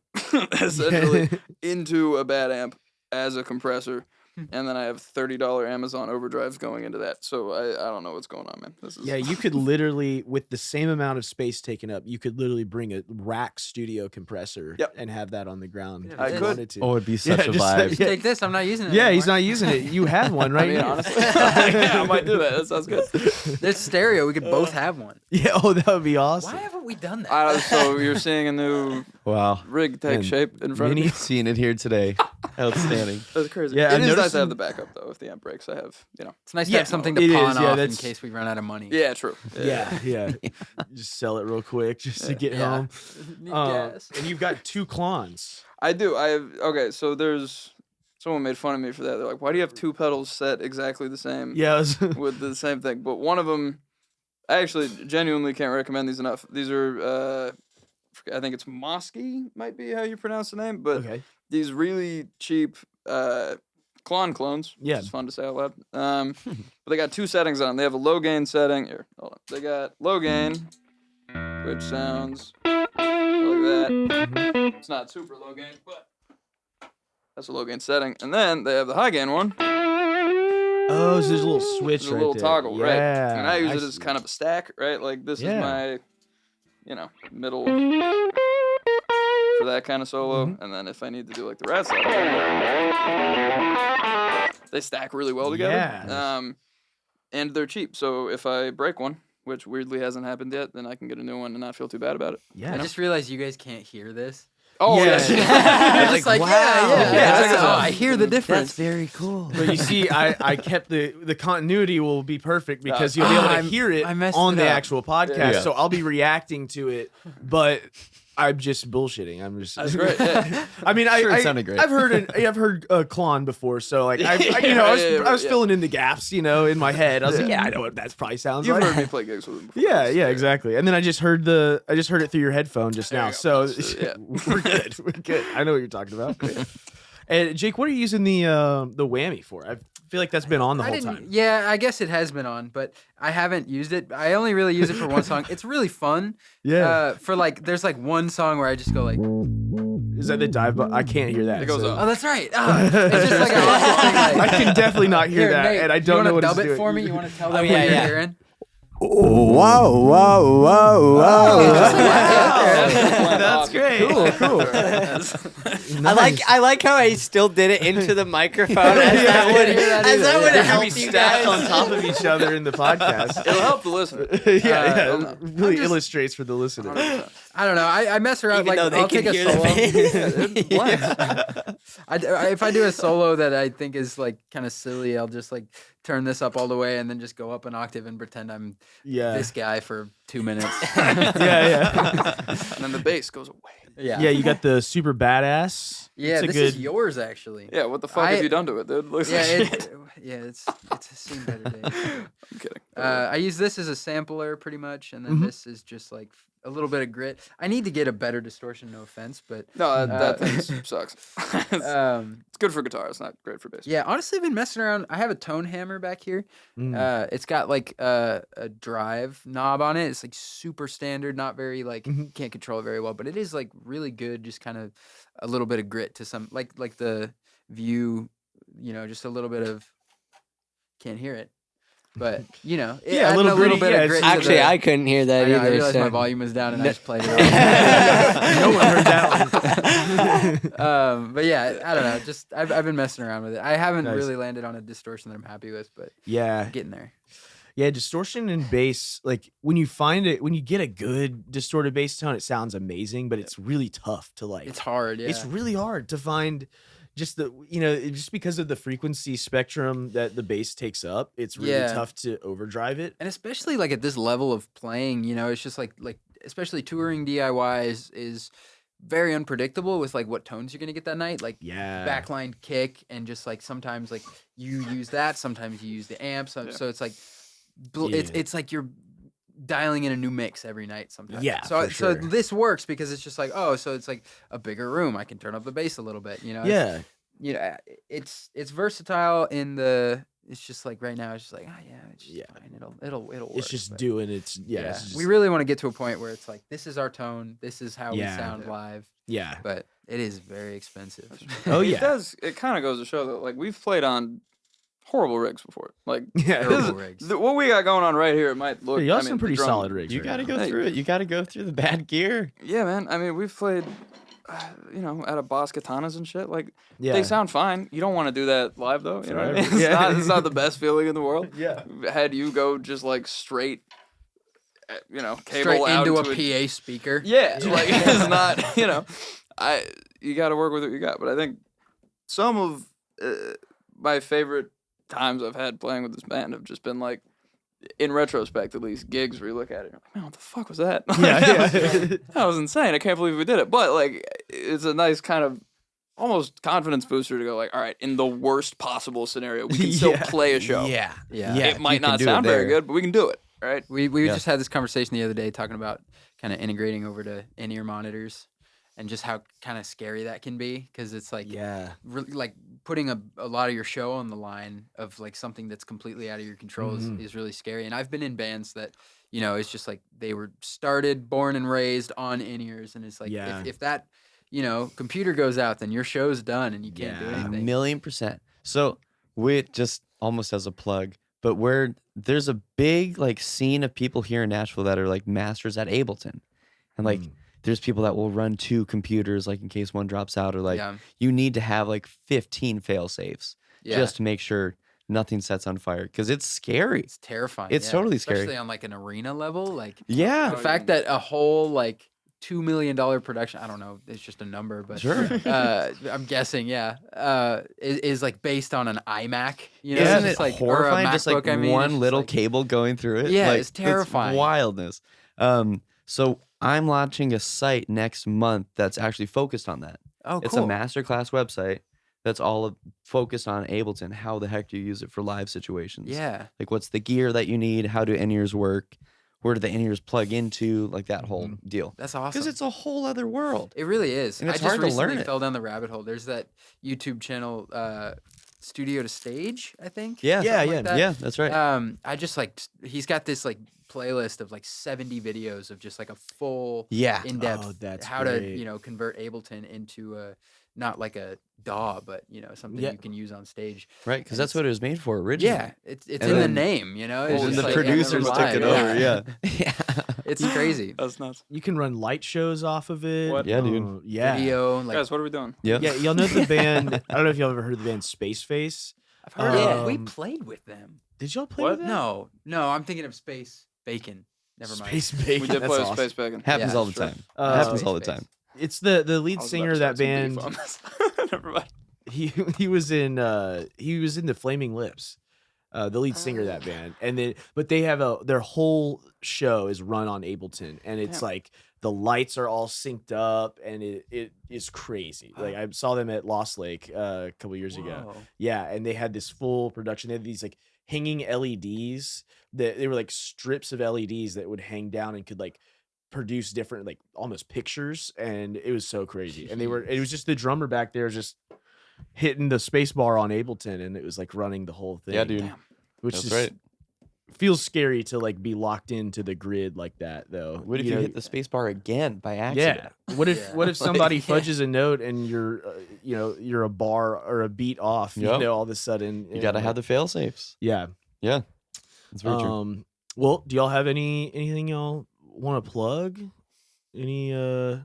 essentially, into a bad amp as a compressor. And then I have $30 Amazon overdrives going into that. So I don't know what's going on, man. Yeah, you could literally, with the same amount of space taken up, you could literally bring a rack studio compressor and have that on the ground. Yeah, if I you could. wanted to. Oh, it'd be such a just vibe. like- Take this. I'm not using it. Yeah, anymore. he's not using it. You have one, right? I mean, here. honestly, yeah, I might do that. That sounds good. There's stereo. We could both have one. Yeah, oh, that would be awesome. Why haven't we done that? So you're seeing a new Wow. rig take Man, shape in front of mini- me. Seeing it here today. Outstanding. That's crazy. Yeah, it I'm is nice noticing- to have the backup though. If the amp breaks, I have It's nice to Yeah, have something it to is, pawn yeah, off in that's- case we run out of money. Yeah, true. Yeah, yeah. Just sell it real quick just to get Yeah. home. Need Um, gas. and you've got 2 clones. I do. So there's someone made fun of me for that. They're like, "Why do you have 2 pedals set exactly the same Yeah, it was- with the same thing?" But one of them, I actually genuinely can't recommend these enough. These are, I think it's Mosky, might be how you pronounce the name, but okay. these really cheap clones. Yeah. It's fun to say out loud. But they got 2 settings on them. They have a low gain setting. Here, hold on. They got low gain, which sounds like that. It's not super low gain, but that's a low gain setting. And then they have the high gain one. Oh, so there's a little switch There's a right little there. toggle, right? Yeah, And I use it as see. kind of a stack, right? Like this Yeah. is my, middle for that kind of solo. Mm-hmm. And then if I need to do like the rat solo, they stack really well together. Yeah. And they're cheap. So if I break one, which weirdly hasn't happened yet, then I can get a new one and not feel too bad about it. Yeah. I just realized you guys can't hear this. Oh, Yeah. yes. You're just Like, like, wow. yeah. Yeah, It's like, that's oh, I hear the difference. very cool. But you see, I kept the continuity will be perfect because you'll be able to hear it I messed on it the up. actual podcast. Yeah. So I'll be reacting to it, but I'm just bullshitting. I'm just. That's great. Yeah. I mean, Sure, it I sounded great. I've heard Klon before, so like I was filling in the gaps, in my head. I was like, I know what that probably sounds You've like. heard me play gigs with them before. Yeah, exactly. And then I just heard it through your headphone just There now. you go. So That's, yeah. we're good. We're good. I know what you're talking about. And Jake, what are you using the whammy for? I feel like that's been on the whole time. Yeah, I guess it has been on, but I haven't used it. I only really use it for one song. It's really fun. Yeah. For there's one song where I just go like, Is that the dive? I can't hear that. It goes so- up. oh, that's right. Oh, it's just like I love this thing. I Like, can definitely not hear here, that, Nate, and I don't know what you it's wanna dub doing. it for me? You want to tell them yeah, what you're yeah. hearing? Whoa, whoa, whoa, whoa. That's great. Cool. I like how I still did it into the microphone as that would They're gonna help be you stacked guys. on top of each other in the podcast. It'll help the listener. Yeah, it really just- illustrates for the listener. 100%. I don't know. I mess around. Even though they I'll can take a hear the solo. bass. It blends. If I do a solo that I think is kind of silly, I'll just turn this up all the way and then just go up an octave and pretend I'm Yeah. this guy for 2 minutes. Yeah. And then the bass goes away. Yeah. Yeah, you got the super badass. Yeah, It's a this good. is yours actually. Yeah, what the fuck have you done to it, dude? Looks Yeah, like shit. it's seen better days. I'm kidding. I use this as a sampler pretty much, and then this is just a little bit of grit. I need to get a better distortion, no offense, but No, that thing sucks. It's good for guitar. It's not great for bass. yeah, honestly, I've been messing around. I have a tone hammer back here. It's got a drive knob on it. It's super standard, not very can't control it very well, but it is really good. Just kind of a little bit of grit to some like the View, just a little bit of can't hear it, but Yeah, a adding little little gritty, bit yeah, of it's grit. just- to Actually, the- I couldn't hear that I know, either. I realized my so- volume was down and I just played it off. No one heard that one. But yeah, I don't know. Just I've been messing around with it. I haven't Nice. really landed on a distortion that I'm happy with, but Yeah. getting there. Yeah, distortion and bass, like when you get a good distorted bass tone, it sounds amazing, but it's really tough to like. It's hard. Yeah. It's really hard to find just just because of the frequency spectrum that the bass takes up, it's really tough to overdrive it. And especially like at this level of playing, it's just like especially touring DIY is very unpredictable with like what tones you're gonna get that night. Like backline kick, and just like sometimes like you use that, sometimes you use the amp. So it's like it's like you're dialing in a new mix every night sometimes. Yeah. So this works because it's just like, so it's like a bigger room. I can turn up the bass a little bit. Yeah. It's versatile in the. It's just like right now, it's just like, it's just fine. It'll work. It's just doing its. We really want to get to a point where it's like, this is our tone. This is how we sound live. Yeah. But it is very expensive. Oh yeah. It does. It kind of goes to show that like we've played on horrible rigs before. Like Horrible rigs. What we got going on right here, it might look. You have some pretty solid rigs. You right got to now. go through it. You got to go through the bad gear. Yeah, man. I mean, we've played, out of Boss Katanas and shit. Like, Yeah. they sound fine. You don't want to do that live, though. You know what I mean? Forever. It's not the best feeling in the world. Yeah. Had you go just, like, straight, cable Straight out into to a PA speaker. Yeah. Like, it's not, you got to work with what you got. But I think some of my favorite times I've had playing with this band have just been, like, in retrospect, at least, gigs where you look at it, you're like, man, what the fuck was that? That was insane. I can't believe we did it. But, like, it's a nice kind of almost confidence booster to go, like, all right, in the worst possible scenario, we can still play a show. Yeah. It might not sound very good, but we can do it, right? We just had this conversation the other day talking about kind of integrating over to in-ear monitors and just how kind of scary that can be, because it's like like putting a lot of your show on the line of like something that's completely out of your control is really scary. And I've been in bands that it's just like they were born and raised on in-ears, and it's like if that computer goes out, then your show's done and you can't do anything. 1,000,000%. So we just almost as a plug, but there's a big like scene of people here in Nashville that are like masters at Ableton, and like there's people that will run 2 computers like in case one drops out, or like you need to have like 15 fail safes just to make sure nothing sets on fire, because it's scary. It's terrifying. It's totally scary, especially on like an arena level. Like the fact that a whole like $2 million production, I don't know, it's just a number, but I'm guessing, is like based on an iMac. Isn't it's it like horrifying? Just like one little like, cable going through it. Yeah, like, it's terrifying. It's wildness. So I'm launching a site next month that's actually focused on that. Oh, cool. It's a masterclass website that's all focused on Ableton. How the heck do you use it for live situations? Yeah. Like, what's the gear that you need? How do in-ears work? Where do the in-ears plug into? Like that whole deal. That's awesome. Because it's a whole other world. It really is. And it's I just hard to learn recently it. fell down the rabbit hole. There's that YouTube channel, Studio to Stage, I think. Yeah, like that. Yeah, that's right. I just like, he's got this like playlist of like 70 videos of just like a full in-depth how to convert Ableton into not like a DAW, but something you can use on stage. Right, because that's what it was made for originally. Yeah, it's in the name, It's and just the like, producers took it over. Yeah. It's crazy. That's nuts. You can run light shows off of it. What? Yeah, dude. Yeah. Video, like Guys, what are we doing? Yeah. Yeah, y'all know the band. I don't know if y'all ever heard of the band Space Face. I've heard of it. We played with them. Did y'all play What? with them? No, I'm thinking of Space Bacon. Never mind. Space Bacon. We did That's play with awesome. Space Bacon. Happens Yeah, all the sure. time. Happens all the Space. time. It's the lead I was singer about of to that start some band. beef on this. Never mind. He was in the Flaming Lips, the lead singer of that band, and then but they have their whole show is run on Ableton, and it's like the lights are all synced up, and it is crazy. Like I saw them at Lost Lake a couple years ago. Yeah, and they had this full production. They had these like hanging LEDs that they were like strips of LEDs that would hang down and could like produce different like almost pictures, and it was so crazy. And it was just the drummer back there just hitting the space bar on Ableton, and it was like running the whole thing. Yeah, dude. Which That's is right. feels scary to like be locked into the grid like that though. What if you know, hit the space bar again by accident? Yeah. What if somebody Like, fudges a note and you're a bar or a beat off, Yep. all of a sudden You gotta have the fail safes. Yeah. Yeah. That's very true. Well, do y'all have anything y'all want to plug? Any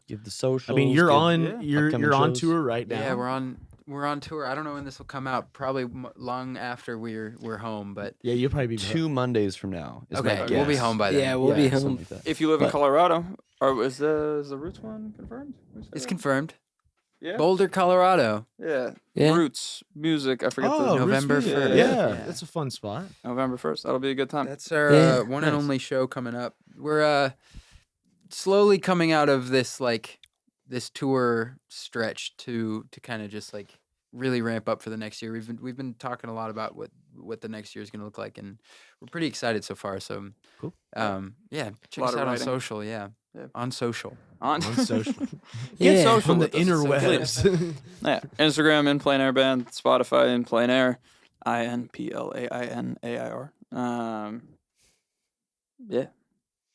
Give the socials. I mean, you're give on you're upcoming on shows. tour right now. Yeah, we're we're on tour. I don't know when this will come out. Probably long after we're home. But Yeah, you'll probably be 2 Mondays from now. Is my we'll be guess. home by then. Yeah, we'll be something home. like that. If you live in But- Colorado, or is the Roots one confirmed? It's confirmed. Yeah. Boulder, Colorado. Yeah. Yeah. Roots music. I forget Oh, the Roots November Music. 1st. Yeah, Yeah. that's a fun spot. November 1st. That'll be a good time. That's our Yeah, one and nice. only show coming up. We're slowly coming out of this this tour stretch to kind of just like really ramp up for the next year. We've been talking a lot about what the next year is going to look like, and we're pretty excited so far. So Cool. Yeah, check Lot us of out on writing. social. Yeah, Yeah. on social. On On social. Get Yeah. social From the with us, so please. interwebs. Yeah. Instagram in Plein Air Band, Spotify in Plein Air, INPLAINAIR. Yeah.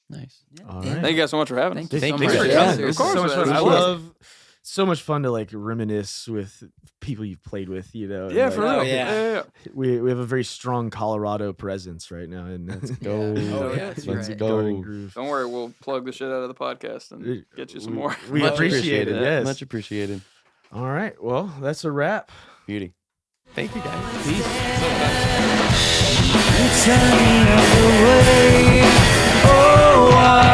Nice. All Yeah. right. Thank you guys so much for having us. Thank you so Thank much. you. Yeah. This is Of course, so much fun. man. I Of course. love so much fun to like reminisce with people you've played with, you know. and, Yeah, like, for real. Oh, yeah. we have a very strong Colorado presence right now, and Let's Yeah. go. Oh, yeah, Let's that's right. go. Garden Groove. Don't worry, we'll plug the shit out of the podcast and get you some more. We Much appreciate it. Yes. Much appreciated. All right. Well, that's a wrap. Beauty. Thank you guys. Peace. Turning away. Oh, I